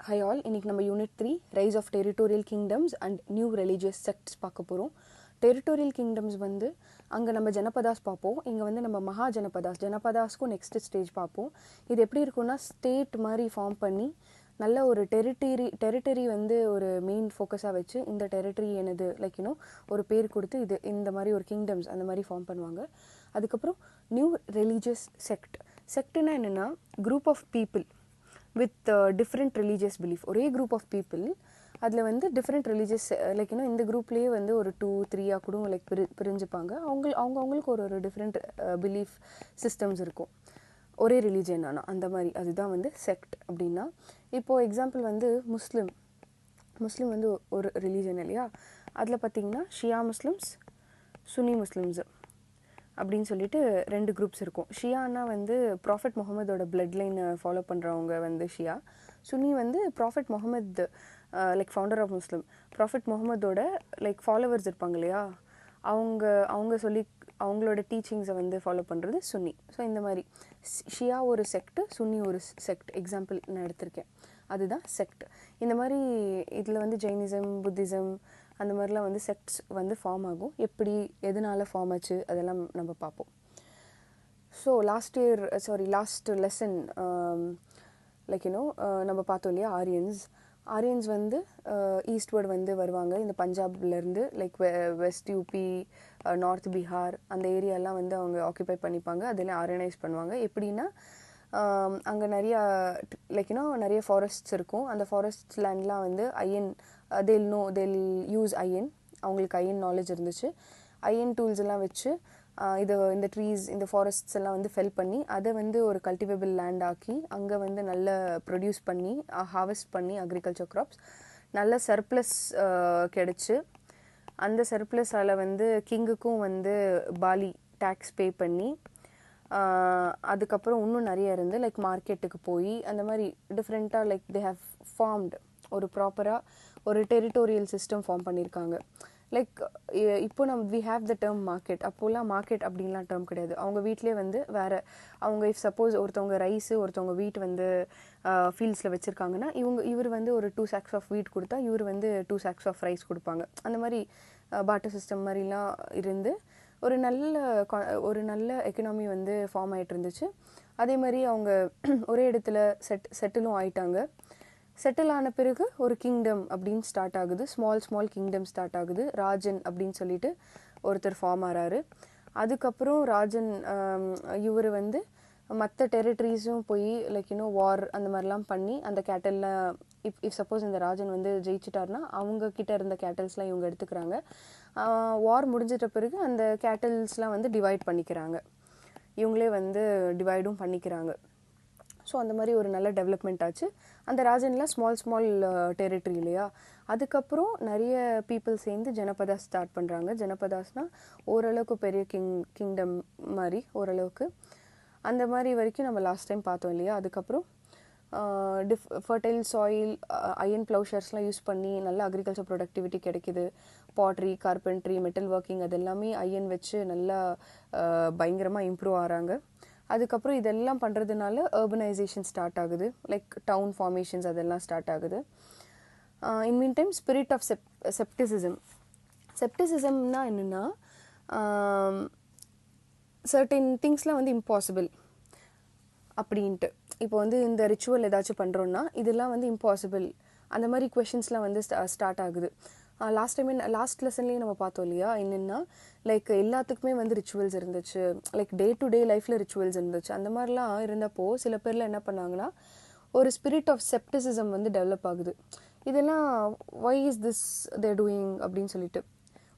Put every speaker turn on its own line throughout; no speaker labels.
Hi all, இன்னைக்கு நம்ம unit 3 rise of territorial kingdoms and new religious sects பார்க்க போகிறோம். டெரிட்டோரியல் கிங்டம்ஸ் வந்து அங்கே நம்ம ஜனபதாஸ் பார்ப்போம். இங்கே வந்து நம்ம மகா ஜனபதாஸ்க்கும் நெக்ஸ்ட் ஸ்டேஜ் பார்ப்போம். இது எப்படி இருக்குன்னா ஸ்டேட் மாதிரி ஃபார்ம் பண்ணி நல்ல ஒரு டெரிட்டரி வந்து ஒரு மெயின் ஃபோக்கஸாக வச்சு இந்த டெரிட்டரி எனது லைக் ஒரு பேர் கொடுத்து இது இந்த மாதிரி ஒரு கிங்டம்ஸ் அந்த மாதிரி ஃபார்ம் பண்ணுவாங்க. அதுக்கப்புறம் நியூ ரிலீஜியஸ் செக்ட்னா என்னென்னா group of people with different religious belief. ஒரே group of people அதில் வந்து different religious லைக் இந்த குரூப்லேயே வந்து ஒரு 2-3 கூட லைக் பிரிஞ்சுப்பாங்க. அவங்களுக்கு ஒரு டிஃப்ரெண்ட் பிலீஃப் சிஸ்டம்ஸ் இருக்கும் ஒரே ரிலீஜன். ஆனால் அந்த மாதிரி அதுதான் வந்து செக்ட் அப்படின்னா. இப்போது எக்ஸாம்பிள் வந்து முஸ்லீம் வந்து ஒரு ரிலீஜன் இல்லையா, அதில் பார்த்திங்கன்னா ஷியா முஸ்லிம்ஸ், சுன்னி முஸ்லிம்ஸு அப்படின்னு சொல்லிட்டு 2 குரூப்ஸ் இருக்கும். ஷியானா வந்து ப்ராஃபெட் முகமதோட பிளட் லைனை ஃபாலோ பண்ணுறவங்க வந்து ஷியா. சுன்னி வந்து prophet Muhammad like founder of Muslim, prophet முகமதோட லைக் ஃபாலோவர்ஸ் இருப்பாங்க இல்லையா, அவங்க சொல்லி அவங்களோட டீச்சிங்ஸை வந்து ஃபாலோ பண்ணுறது சுன்னி. ஸோ இந்த மாதிரி ஷியா ஒரு செக்ட், சுன்னி ஒரு செக்ட் எக்ஸாம்பிள் நான் எடுத்திருக்கேன். அதுதான் செக்ட். இந்த மாதிரி இதில் வந்து ஜெயினிசம், புத்திசம் அந்த மாதிரிலாம் வந்து செக்ட்ஸ் வந்து ஃபார்ம் ஆகும். எப்படி எதனால ஃபார்ம் ஆச்சு அதெல்லாம் நம்ம பார்ப்போம். ஸோ லாஸ்ட் லெசன் லைக் நம்ம பார்த்தோம் இல்லையா, ஆரியன்ஸ் வந்து ஈஸ்ட்வர்ட் வந்து வருவாங்க. இந்த பஞ்சாப்லேருந்து like west UP, north Bihar அந்த ஏரியாலாம் வந்து அவங்க ஆக்குபை பண்ணிப்பாங்க. அதெல்லாம் ஆர்கனைஸ் பண்ணுவாங்க. எப்படின்னா அங்கே நிறையா லைக் நிறைய ஃபாரஸ்ட்ஸ் இருக்கும். அந்த ஃபாரஸ்ட் லேண்ட்லாம் வந்து they'll யூஸ் அயன். அவங்களுக்கு அயன் நாலேஜ் இருந்துச்சு. அயன் டூல்ஸ் எல்லாம் வச்சு இந்த ட்ரீஸ், இந்த ஃபாரஸ்ட்ஸ் எல்லாம் வந்து ஃபெல் பண்ணி அதை வந்து ஒரு கல்டிவேபிள் லேண்ட் ஆக்கி அங்கே வந்து நல்ல ப்ரொடியூஸ் பண்ணி ஹார்வெஸ்ட் பண்ணி அக்ரிகல்ச்சர் க்ராப்ஸ் நல்ல சர்ப்ளஸ் கிடச்சி அந்த சர்ப்ளஸால் வந்து கிங்குக்கும் வந்து பாலி டேக்ஸ் பே பண்ணி அதுக்கப்புறம் இன்னும் நிறைய இருந்து லைக் மார்க்கெட்டுக்கு போய் அந்த மாதிரி டிஃப்ரெண்ட்டாக லைக் தே ஹேவ் ஃபார்ம்டு ஒரு ப்ராப்பராக ஒரு டெரிட்டோரியல் சிஸ்டம் ஃபார்ம் பண்ணியிருக்காங்க. லைக் இப்போ we have the term market. அப்போல்லாம் மார்க்கெட் அப்படின்லாம் டேர்ம் கிடையாது. அவங்க வீட்டிலே வந்து வேறு அவங்க இஃப் சப்போஸ் ஒருத்தவங்க ரைஸு ஒருத்தவங்க வீட் வந்து ஃபீல்ட்ஸில் வச்சுருக்காங்கன்னா இவர் வந்து ஒரு 2 sacks ஆஃப் வீட் கொடுத்தா இவர் வந்து 2 sacks ஆஃப் ரைஸ் கொடுப்பாங்க. அந்த மாதிரி பாட்டர் சிஸ்டம் மாதிரிலாம் இருந்து ஒரு நல்ல எக்கனாமி வந்து ஃபார்ம் ஆகிட்டு இருந்துச்சு. அதே மாதிரி அவங்க ஒரே இடத்துல செட்டிலும் ஆயிட்டாங்க. செட்டில் ஆன பிறகு ஒரு கிங்டம் அப்படின்னு ஸ்டார்ட் ஆகுது. ஸ்மால் கிங்டம் ஸ்டார்ட் ஆகுது. ராஜன் அப்படின்னு சொல்லிட்டு ஒருத்தர் ஃபார்ம் ஆகிறாரு. அதுக்கப்புறம் ராஜன் இவர் வந்து மற்ற டெரிட்டரிஸும் போய் லைக் வார் அந்த மாதிரிலாம் பண்ணி அந்த கேட்டல்லாம் இஃப் சப்போஸ் இந்த ராஜன் வந்து ஜெயிச்சிட்டார்னா அவங்க கிட்ட இருந்த கேட்டல்ஸ்லாம் இவங்க எடுத்துக்கிறாங்க. வார் முடிஞ்சிட்ட பிறகு அந்த கேட்டல்ஸ்லாம் வந்து டிவைட் பண்ணிக்கிறாங்க. இவங்களே வந்து டிவைடும் பண்ணிக்கிறாங்க. ஸோ அந்த மாதிரி ஒரு நல்ல டெவலப்மெண்ட் ஆச்சு. அந்த ராஜன்லாம் ஸ்மால் டெரிட்டரி இல்லையா. அதுக்கப்புறம் நிறைய பீப்புள் சேர்ந்து ஜனபதாஸ் ஸ்டார்ட் பண்ணுறாங்க. ஜனபதாஸ்னால் ஓரளவுக்கு பெரிய கிங்டம் மாதிரி ஓரளவுக்கு அந்த மாதிரி வரைக்கும் நம்ம லாஸ்ட் டைம் பார்த்தோம் இல்லையா. அதுக்கப்புறம் ஃபர்டைல் சாயில், அயன் ப்ளவுஷர்ஸ்லாம் யூஸ் பண்ணி நல்ல அக்ரிகல்ச்சர் ப்ரொடக்டிவிட்டி கிடைக்கிது. பாட்ரி, கார்பென்ட்ரி, மெட்டல் ஒர்க்கிங் அதெல்லாமே அயன் வச்சு நல்லா பயங்கரமாக இம்ப்ரூவ் ஆகிறாங்க. அதுக்கப்புறம் இதெல்லாம் பண்ணுறதுனால அர்பனைசேஷன் ஸ்டார்ட் ஆகுது. லைக் டவுன் ஃபார்மேஷன்ஸ் அதெல்லாம் ஸ்டார்ட் ஆகுது. இன் மீன் டைம் ஸ்பிரிட் ஆஃப் செப்டிசிசம்னா என்னென்னா சர்டன் திங்ஸ்லாம் வந்து இம்பாசிபிள் அப்படின்ட்டு. இப்போ வந்து இந்த ரிச்சுவல் ஏதாச்சும் பண்ணுறோன்னா இதெல்லாம் வந்து இம்பாசிபிள் அந்த மாதிரி கொஷின்ஸ்லாம் வந்து ஸ்டார்ட் ஆகுது. லாஸ்ட் லெசன்லேயே நம்ம பார்த்தோம் இல்லையா, என்னென்னா லைக் எல்லாத்துக்குமே வந்து ரிச்சுவல்ஸ் இருந்துச்சு. லைக் டே டு டே லைஃப்பில் ரிச்சுவல்ஸ் இருந்துச்சு. அந்த மாதிரிலாம் இருந்தப்போ சில பேரில் என்ன பண்ணாங்கன்னா ஒரு ஸ்பிரிட் ஆஃப் செப்டிசிசம் வந்து டெவலப் ஆகுது. இதெல்லாம் why is this they're doing அப்படின்னு சொல்லிட்டு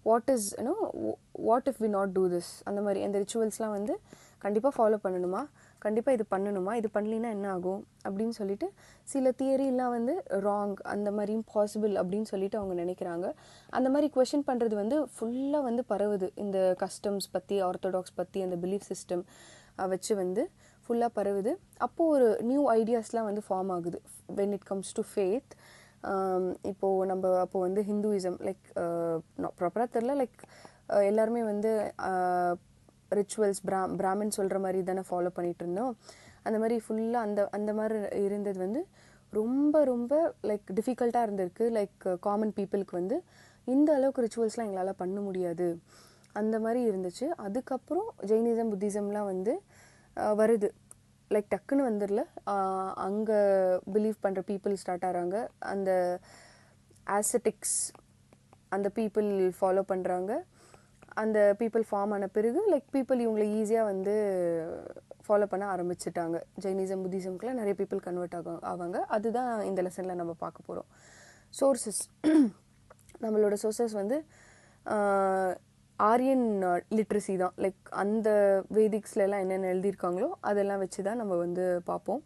what if we not do this அந்த மாதிரி அந்த ரிச்சுவல்ஸ்லாம் வந்து கண்டிப்பாக ஃபாலோ பண்ணணுமா, கண்டிப்பாக இது பண்ணணுமா, இது பண்ணலின்னா என்ன ஆகும் அப்படின்னு சொல்லிட்டு சில தியரிலாம் வந்து ராங், அந்த மாதிரி இம்பாசிபிள் அப்படின்னு சொல்லிட்டு அவங்க நினைக்கிறாங்க. அந்த மாதிரி கொஷின் பண்ணுறது வந்து ஃபுல்லாக வந்து பரவுது. இந்த கஸ்டம்ஸ் பற்றி, ஆர்த்தடாக்ஸ் பற்றி, அந்த பிலீஃப் சிஸ்டம் வச்சு வந்து ஃபுல்லாக பரவுது. அப்போது ஒரு நியூ ஐடியாஸ்லாம் வந்து ஃபார்ம் ஆகுது when it comes to faith. இப்போது நம்ம அப்போது வந்து ஹிந்துயிசம் லைக் ப்ராப்பராக தெரில, லைக் எல்லாருமே வந்து ரிச்சுவல்ஸ் பிராமின் சொல்கிற மாதிரி தானே ஃபாலோ பண்ணிகிட்டு இருந்தோம். அந்த மாதிரி ஃபுல்லாக அந்த மாதிரி இருந்தது வந்து ரொம்ப ரொம்ப லைக் டிஃபிகல்ட்டாக இருந்திருக்கு. லைக் காமன் பீப்புளுக்கு வந்து இந்த அளவுக்கு ரிச்சுவல்ஸ்லாம் எங்களால் பண்ண முடியாது அந்த மாதிரி இருந்துச்சு. அதுக்கப்புறம் ஜெயினிசம் புத்திசம்லாம் வந்து வருது. லைக் டக்குன்னு வந்துடல. அங்கே பிலீவ் பண்ணுற பீப்புள் ஸ்டார்ட் ஆகிறாங்க. அந்த ஆசெட்டிக்ஸ் அந்த பீப்புள் ஃபாலோ பண்ணுறாங்க. அந்த பீப்புள் ஃபார்ம் ஆன பிறகு லைக் பீப்புள் இவங்களை ஈஸியாக வந்து ஃபாலோ பண்ண ஆரம்பிச்சிட்டாங்க. ஜெயினிசம் புத்திசம்க்குலாம் நிறைய பீப்புள் கன்வெர்ட் ஆவாங்க. அதுதான் இந்த லெசனில் நம்ம பார்க்க போகிறோம். சோர்சஸ், நம்மளோட சோர்சஸ் வந்து ஆரியன் லிட்ரஸி தான். லைக் அந்த வேதிக்ஸ்லாம் என்னென்ன எழுதியிருக்காங்களோ அதெல்லாம் வச்சு தான் நம்ம வந்து பார்ப்போம்.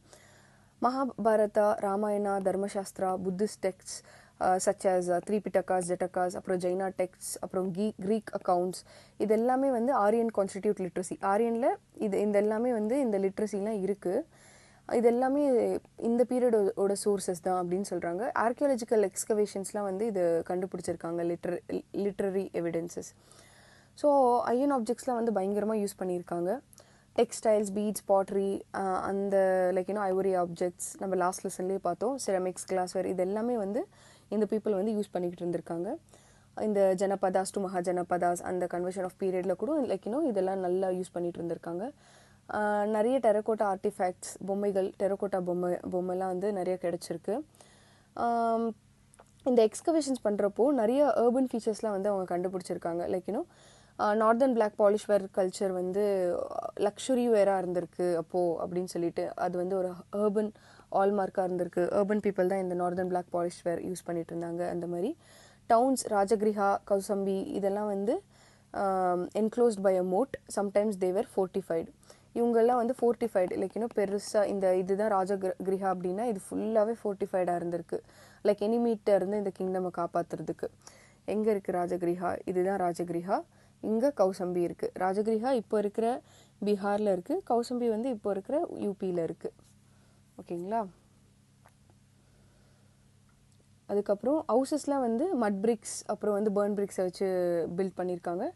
Mahabharata, Ramayana, Dharmashastra, Buddhist text such as த்ரீபிட்டகாஸ், ஜெட்டகாஸ், அப்புறம் ஜைனா டெக்ஸ்ட், அப்புறம் க்ரீக் அக்கவுண்ட்ஸ், இது எல்லாமே வந்து ஆரியன் கான்ஸ்டிடியூட் லிட்ரஸி. ஆரியனில் இந்த எல்லாமே வந்து இந்த லிட்ரஸிலாம் இருக்குது. இது எல்லாமே இந்த பீரியடோட சோர்சஸ் தான் அப்படின்னு சொல்கிறாங்க. ஆர்கியாலஜிக்கல் எக்ஸ்கவேஷன்ஸ்லாம் வந்து இது கண்டுபிடிச்சிருக்காங்க, லிட்ரரி எவிடன்சஸ். ஸோ அயன் ஆப்ஜெக்ட்ஸ்லாம் வந்து பயங்கரமாக யூஸ் பண்ணியிருக்காங்க. டெக்ஸ்டைல்ஸ், பீட்ஸ், பாட்ரி, அந்த லைக் ஐவரி ஆப்ஜெக்ட்ஸ் நம்ம லாஸ்ட் லெசன்லேயே பார்த்தோம். செரமிக்ஸ், கிளாஸ்வேர், இது எல்லாமே வந்து இந்த பீப்புள் வந்து யூஸ் பண்ணிக்கிட்டு இருந்திருக்காங்க. இந்த ஜனபதாஸ் டு மகா ஜனபதாஸ் அந்த கன்வர்ஷன் ஆஃப் பீரியடில் கூட லைக் இதெல்லாம் நல்லா யூஸ் பண்ணிகிட்டு இருந்திருக்காங்க. நிறைய டெரகோட்டா ஆர்டிஃபேக்ட்ஸ், பொம்மைகள், டெரகோட்டா பொம்மைலாம் வந்து நிறைய கிடச்சிருக்கு. இந்த எக்ஸ்கவேஷன்ஸ் பண்ணுறப்போ நிறைய அர்பன் ஃபீச்சர்ஸ்லாம் வந்து அவங்க கண்டுபிடிச்சிருக்காங்க. லைக் நார்தர்ன் பிளாக் பாலிஷ் வேர் கல்ச்சர் வந்து லக்ஸுரி வேராக இருந்திருக்கு அப்போது அப்படின்னு சொல்லிட்டு அது வந்து ஒரு அர்பன் ஆல்மார்க்காக இருந்திருக்கு. அர்பன் பீப்புள் தான் இந்த northern black polish ware use பண்ணிட்டு இருந்தாங்க. அந்த மாதிரி டவுன்ஸ், ராஜகிரிஹா, கௌசம்பி இதெல்லாம் வந்து enclosed by a moat. Sometimes they were fortified. இவங்கெல்லாம் வந்து ஃபோர்ட்டிஃபைடு லைக் பெருசாக இந்த இதுதான் ராஜகிரிஹா அப்படின்னா இது ஃபுல்லாகவே ஃபோர்ட்டிஃபைடாக இருந்திருக்கு. லைக் எனிமீட்ட இருந்து இந்த கிங்டமை காப்பாற்றுறதுக்கு. எங்கே இருக்குது ராஜகிரிஹா? இதுதான் ராஜகிரிஹா. இங்கே கௌசம்பி இருக்குது. ராஜகிரிஹா இப்போ இருக்கிற பீகாரில் இருக்குது. கௌசம்பி வந்து இப்போ இருக்கிற யூபியில் இருக்குது. ஓகேங்களா? அதுக்கப்புறம் ஹவுசஸ்லாம் வந்து மட் பிரிக்ஸ் அப்புறம் வந்து பர்ன் பிரிக்ஸை வச்சு பில்ட் பண்ணியிருக்காங்க.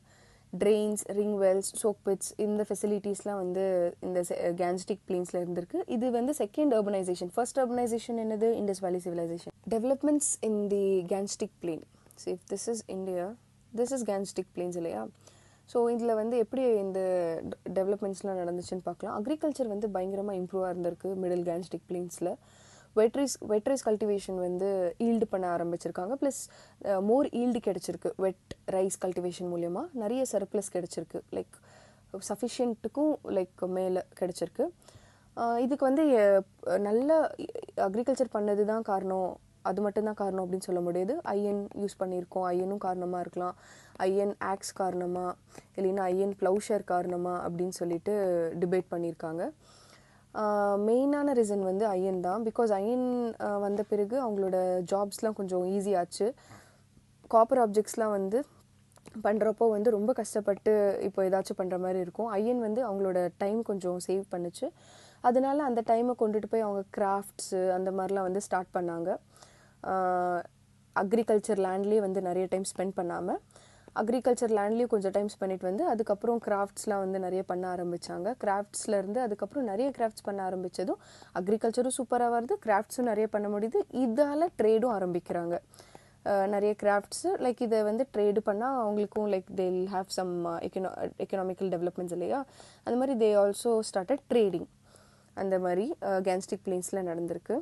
Drains, ring wells, soak pits இந்த ஃபெசிலிட்டிஸ்லாம் வந்து இந்த கேன்ஸ்டிக் பிளேன்ஸில் இருந்திருக்கு. இது வந்து செகண்ட் அர்பனைசேஷன். ஃபர்ஸ்ட் அர்பனைசேஷன் என்னது? Indus valley civilisation. Developments in the Gangetic plain. So if this is India, this is Gangetic plains இல்லையா? ஸோ இதில் வந்து எப்படி இந்த டெவலப்மெண்ட்ஸ்லாம் நடந்துச்சுன்னு பார்க்கலாம். அக்ரிகல்ச்சர் வந்து பயங்கரமாக இம்ப்ரூவாக இருந்திருக்கு மிடில் கேன்ஸ்டிக் பிளேன்ஸில். வெட் ரைஸ் கல்டிவேஷன் வந்து ஈல்டு பண்ண ஆரம்பிச்சிருக்காங்க. ப்ளஸ் மோர் ஈல்டு கிடச்சிருக்கு. வெட் ரைஸ் கல்டிவேஷன் மூலயமா நிறைய சர்ப்ளஸ் கிடச்சிருக்கு. லைக் சஃபிஷியன்ட்டுக்கும் லைக் மேலே கிடச்சிருக்கு. இதுக்கு வந்து நல்ல அக்ரிகல்ச்சர் பண்ணது தான் காரணம், அது மட்டும்தான் காரணம் அப்படின்னு சொல்ல முடியாது. ஐயன் யூஸ் பண்ணியிருக்கோம், ஐயனும் காரணமாக இருக்கலாம். ஐயன் ஆக்ஸ் காரணமாக, இல்லைன்னா ஐயன் ப்ளவுஷர் காரணமாக அப்படின்னு சொல்லிட்டு டிபேட் பண்ணியிருக்காங்க. மெயினான ரீசன் வந்து ஐயன் தான். பிகாஸ் ஐயன் வந்த பிறகு அவங்களோட ஜாப்ஸ்லாம் கொஞ்சம் ஈஸியாச்சு. காப்பர் ஆப்ஜெக்ட்ஸ்லாம் வந்து பண்ணுறப்போ வந்து ரொம்ப கஷ்டப்பட்டு இப்போ ஏதாச்சும் பண்ணுற மாதிரி இருக்கும். ஐயன் வந்து அவங்களோட டைம் கொஞ்சம் சேவ் பண்ணுச்சு. அதனால அந்த டைமை கொண்டுட்டு போய் அவங்க கிராஃப்ட்ஸு அந்த மாதிரிலாம் வந்து ஸ்டார்ட் பண்ணாங்க. அக்ரிகல்ச்சர் லேண்ட்லேயே வந்து நிறைய டைம் ஸ்பெண்ட் பண்ணாமல் அக்ரிகல்ச்சர் லேண்ட்லேயும் கொஞ்சம் டைம் பண்ணிட்டு வந்து அதுக்கப்புறம் கிராஃப்ட்ஸ்லாம் வந்து நிறைய பண்ண ஆரம்பித்தாங்க. கிராஃப்ட்ஸ்லேருந்து அதுக்கப்புறம் நிறைய கிராஃப்ட்ஸ் பண்ண ஆரம்பித்ததும் அக்ரிகல்ச்சரும் சூப்பராக வருது, கிராஃப்ட்ஸும் நிறைய பண்ண முடியுது. இதால் ட்ரேடும் ஆரம்பிக்கிறாங்க. நிறைய கிராஃப்ட்ஸு லைக் இதை வந்து ட்ரேடு பண்ணால் அவங்களுக்கும் like they will have some economical developments இல்லையா? அந்த மாதிரி தே ஆல்சோ ஸ்டார்டட் ட்ரேடிங். அந்த மாதிரி கேன்ஸ்டிக் பிளேன்ஸில் நடந்திருக்கு.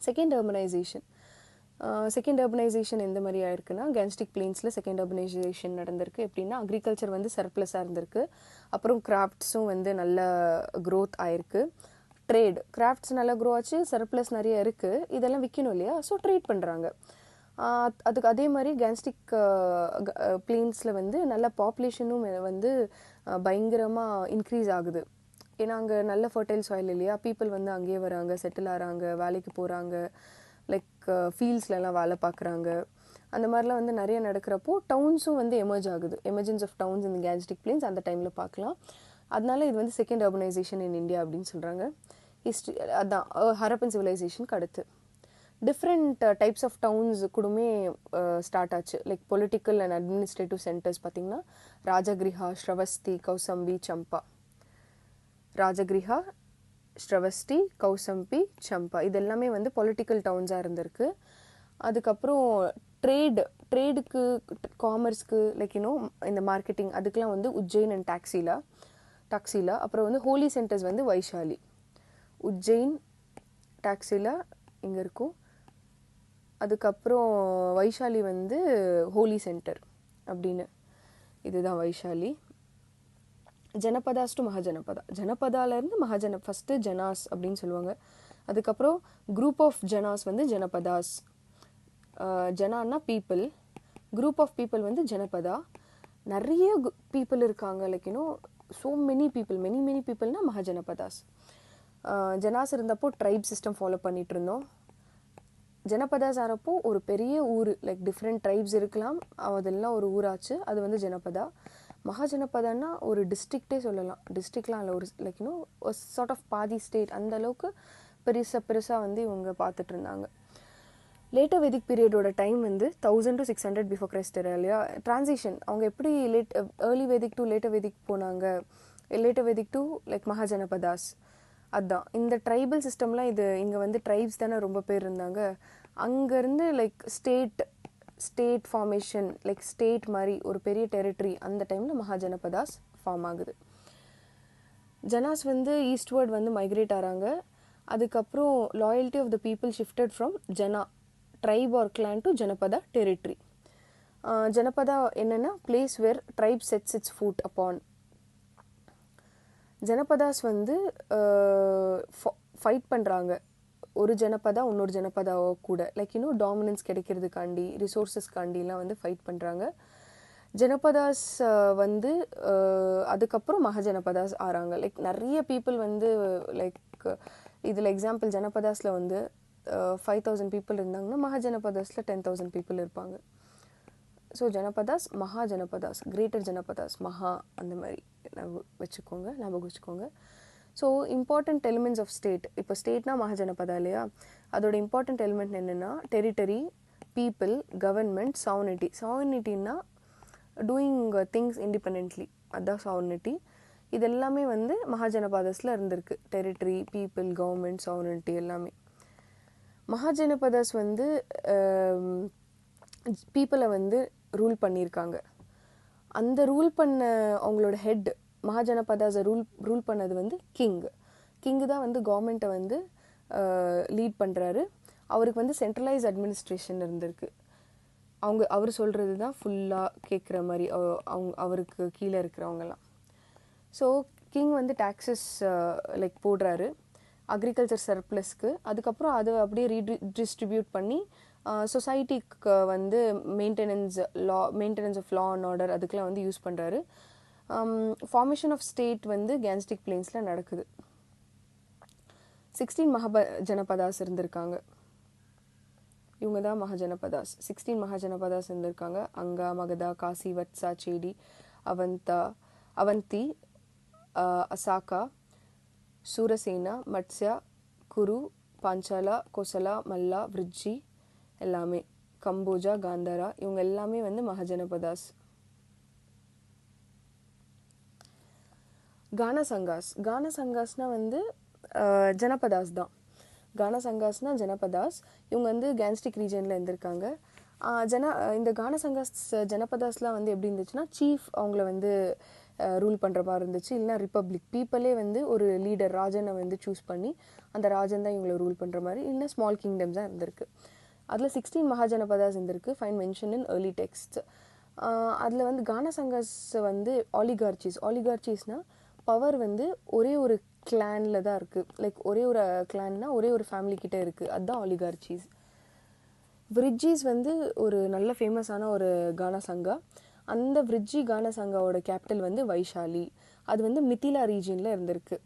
செகண்ட் அர்பனைசேஷன் எந்த மாதிரி ஆயிருக்குன்னா கேன்ஸ்டிக் பிளேன்ஸில் செகண்ட் அர்பனைசேஷன் நடந்திருக்கு. எப்படின்னா அக்ரிகல்ச்சர் வந்து சர்ப்ளஸாக இருந்திருக்கு. அப்புறம் கிராஃப்ட்ஸும் வந்து நல்ல க்ரோத் ஆயிருக்கு. ட்ரேட், கிராஃப்ட்ஸ் நல்லா க்ரோ ஆச்சு, சர்ப்ளஸ் நிறைய இருக்குது, இதெல்லாம் விற்கணும் இல்லையா? ஸோ ட்ரேட் பண்ணுறாங்க. அதுக்கு அதே மாதிரி கேன்ஸ்டிக் பிளேன்ஸில் வந்து நல்ல பாப்புலேஷனும் வந்து பயங்கரமாக இன்க்ரீஸ் ஆகுது. ஏன்னா அங்கே நல்ல ஃபர்டைல் சாயில் இல்லையா? பீப்புள் வந்து அங்கேயே வராங்க, செட்டில் ஆகிறாங்க, வேலைக்கு போகிறாங்க, லைக் ஃபீல்ட்ஸ்லலாம் வேலை பார்க்குறாங்க. அந்த மாதிரிலாம் வந்து நிறைய நடக்கிறப்போ டவுன்ஸும் வந்து எமர்ஜ் ஆகுது. எமர்ஜென்ஸ் ஆஃப் டவுன்ஸ் இந்த கேன்ஸ்டிக் பிளேன்ஸ் அந்த டைமில் பார்க்கலாம். அதனால இது வந்து செகண்ட் அர்பனைசேஷன் இன் இந்தியா அப்படின்னு சொல்கிறாங்க. ஹிஸ்ட்ரி அதான் ஹரப்பன் சிவிலைசேஷனுக்கு அடுத்து டிஃப்ரெண்ட் டைப்ஸ் ஆஃப் டவுன்ஸ் கூடமே ஸ்டார்ட் ஆச்சு. Like political and administrative centres பார்த்திங்கன்னா ராஜகிரிஹா, ஸ்ரவஸ்தி, கௌசம்பி, சம்பா. ராஜகிரிஹா, ஸ்ரவஸ்தி, கௌசம்பி, சம்பா இது எல்லாமே வந்து பொலிட்டிக்கல் டவுன்ஸாக இருந்திருக்கு. அதுக்கப்புறம் ட்ரேடுக்கு காமர்ஸ்க்கு லைக் இந்த மார்க்கெட்டிங் அதுக்கெலாம் வந்து உஜ்ஜைன் அண்ட் டாக்ஸிலா. அப்புறம் வந்து ஹோலி சென்டர்ஸ் வந்து வைஷாலி, உஜ்ஜைன், டாக்ஸிலா இங்கே இருக்கும். அதுக்கப்புறம் வைஷாலி வந்து ஹோலி சென்டர் அப்படின்னு. இதுதான் வைஷாலி. ஜனபதாஸ் டு மகாஜனபதா. ஜனபதாலேருந்து ஃபஸ்ட்டு ஜனாஸ் அப்படின்னு சொல்லுவாங்க. அதுக்கப்புறம் குரூப் ஆஃப் ஜனாஸ் வந்து ஜனபதாஸ். ஜனான்னா பீப்புள், குரூப் ஆஃப் பீப்புள் வந்து ஜனபதா. நிறைய பீப்புள் இருக்காங்க லைக் ஸோ மெனி பீப்புள்னா மகாஜனபதாஸ். ஜனாஸ் இருந்தப்போ ட்ரைப் சிஸ்டம் ஃபாலோ பண்ணிட்டு இருந்தோம். ஜனபதாஸ் ஆனப்போ ஒரு பெரிய ஊர் லைக் டிஃப்ரெண்ட் ட்ரைப்ஸ் இருக்கலாம், அதெல்லாம் ஒரு ஊராச்சு, அது வந்து ஜனபதா. மகாஜனபதான்னா ஒரு டிஸ்ட்ரிக்டே சொல்லலாம். டிஸ்ட்ரிக்ட்லாம் இல்லை, ஒரு லைக் ஒரு சார்ட் ஆஃப் பாதி ஸ்டேட், அந்த அளவுக்கு பெருசாக வந்து இவங்க பார்த்துட்டு இருந்தாங்க. லேட்டர் வேதிக் பீரியடோட டைம் வந்து 1000 to 600 பிஃபோர் கிரைஸ்ட் இல்லையா. ட்ரான்சிஷன் அவங்க எப்படி early Vedic to later Vedic போனாங்க, later Vedic to like mahajanapadas. அதுதான் இந்த ட்ரைபல் சிஸ்டம்லாம். இது இங்கே வந்து ட்ரைப்ஸ் தானே ரொம்ப பேர் இருந்தாங்க. அங்கேருந்து like state formation, like state மாதிரி ஒரு பெரிய டெரிட்டரி, அந்த டைமில் மகாஜனபதாஸ் ஃபார்ம் ஆகுது. ஜனாஸ் வந்து ஈஸ்ட்வர்ட் வந்து மைக்ரேட் ஆகிறாங்க. அதுக்கப்புறம் loyalty of the people shifted from jana tribe or clan to janapada territory. Janapada என்னென்னா place where tribe sets its foot upon. Janapadas வந்து ஃபைட் பண்ணுறாங்க, ஒரு ஜனபதா இன்னொரு ஜனபதாவோ கூட லைக் டாமினன்ஸ் கிடைக்கிறதுக்காண்டி, ரிசோர்ஸஸ்க்காண்டிலாம் வந்து ஃபைட் பண்ணுறாங்க. ஜனபதாஸ் வந்து அதுக்கப்புறம் மகாஜனபதாஸ் ஆகிறாங்க. லைக் நிறைய பீப்புள் வந்து லைக் இதில் எக்ஸாம்பிள் ஜனபதாஸில் வந்து 5000 பீப்புள் இருந்தாங்கன்னா மகாஜனபதாஸில் 10,000 பீப்புள் இருப்பாங்க. ஸோ ஜனபதாஸ், மகாஜனபதாஸ், கிரேட்டர் ஜனபதாஸ், மகா அந்த மாதிரி ஞாபகம் வச்சுக்கோங்க. So important elements of state. இப்போ ஸ்டேட்னா மகாஜனபதா இல்லையா, அதோட இம்பார்ட்டண்ட் எலிமெண்ட் என்னென்னா டெரிட்டரி, பீப்புள், கவர்மெண்ட், சாவர்னிட்டி. சாவர்னிட்டின்னா டூயிங் திங்ஸ் இண்டிபெண்ட்லி, அதுதான் சாவர்னிட்டி. இது எல்லாமே வந்து மகாஜனபதாஸில் இருந்திருக்கு. டெரிட்டரி, பீப்புள், கவர்மெண்ட், சாவர்னிட்டி எல்லாமே. மகாஜனபதாஸ் வந்து பீப்புளை வந்து ரூல் பண்ணியிருக்காங்க. அந்த ரூல் பண்ண அவங்களோட ஹெட், மகாஜனபதாஸை ரூல் பண்ணது வந்து கிங்கு தான் வந்து கவர்மெண்ட்டை வந்து லீட் பண்ணுறாரு. அவருக்கு வந்து சென்ட்ரலைஸ் அட்மினிஸ்ட்ரேஷன் இருந்திருக்கு. அவர் சொல்கிறது தான் ஃபுல்லாக கேட்குற மாதிரி அவருக்கு கீழே இருக்கிறவங்கலாம். ஸோ கிங் வந்து டாக்ஸஸ் லைக் போடுறாரு அக்ரிகல்ச்சர் சர்ப்ளஸ்க்கு. அதுக்கப்புறம் அதை அப்படியே ரீடிஸ்ட்ரிபியூட் பண்ணி சொசைட்டிக்கு வந்து maintenance of law and order அதுக்கெலாம் வந்து யூஸ் பண்ணுறாரு. ஃபார்மேஷன் ஆஃப் ஸ்டேட் வந்து கேங்ஸ்டிக் பிளேன்ஸில் நடக்குது. 16 மகாஜனபதாஸ் இருந்திருக்காங்க. இவங்க தான் மகாஜனபதாஸ். 16 மகாஜனபதாஸ் இருந்திருக்காங்க. அங்கா, மகதா, காசி, வத்சா, சேடி, அவந்தி, அசாக்கா, சூரசேனா, மத்ஸ்யா, குரு, பாஞ்சாலா, கோசலா, மல்லா, விருஜ்ஜி எல்லாமே, கம்போஜா, காந்தாரா, இவங்க எல்லாமே வந்து மகாஜனபதாஸ். கானசங்காஸ்னால் வந்து ஜனபதாஸ் தான். கானசங்காஸ்னால் ஜனபதாஸ். இவங்க வந்து கேங்ஸ்டிக் ரீஜனில் இருந்திருக்காங்க. இந்த கானசங்காஸ் ஜனபதாஸ்லாம் வந்து எப்படி இருந்துச்சுன்னா, சீஃப் அவங்கள வந்து ரூல் பண்ணுற மாதிரி இருந்துச்சு. இல்லைனா ரிப்பப்ளிக், பீப்புளே வந்து ஒரு லீடர் ராஜனை வந்து சூஸ் பண்ணி அந்த ராஜன் தான் இவங்களை ரூல் பண்ணுற மாதிரி. இல்லைனா ஸ்மால் கிங்டம்ஸ் தான் இருந்திருக்கு. அதில் 16 மகாஜனபதாஸ் இருந்திருக்கு, fine mention in early text. அதில் வந்து கானசங்காஸ் வந்து ஆலிகார்ச்சிஸ்னால் பவர் வந்து ஒரே ஒரு கிளானில் தான் இருக்குது. லைக் ஒரே ஒரு கிளான்னா ஒரே ஒரு ஃபேமிலிக்கிட்ட இருக்குது, அதுதான் ஆலிகார்ச்சிஸ். விருஜ்ஜிஸ் வந்து ஒரு நல்ல ஃபேமஸான ஒரு கானசங்கா. அந்த விருஜ்ஜி கானசங்காவோட கேபிட்டல் வந்து வைஷாலி. அது வந்து மிதிலா ரீஜனில் இருந்திருக்கு.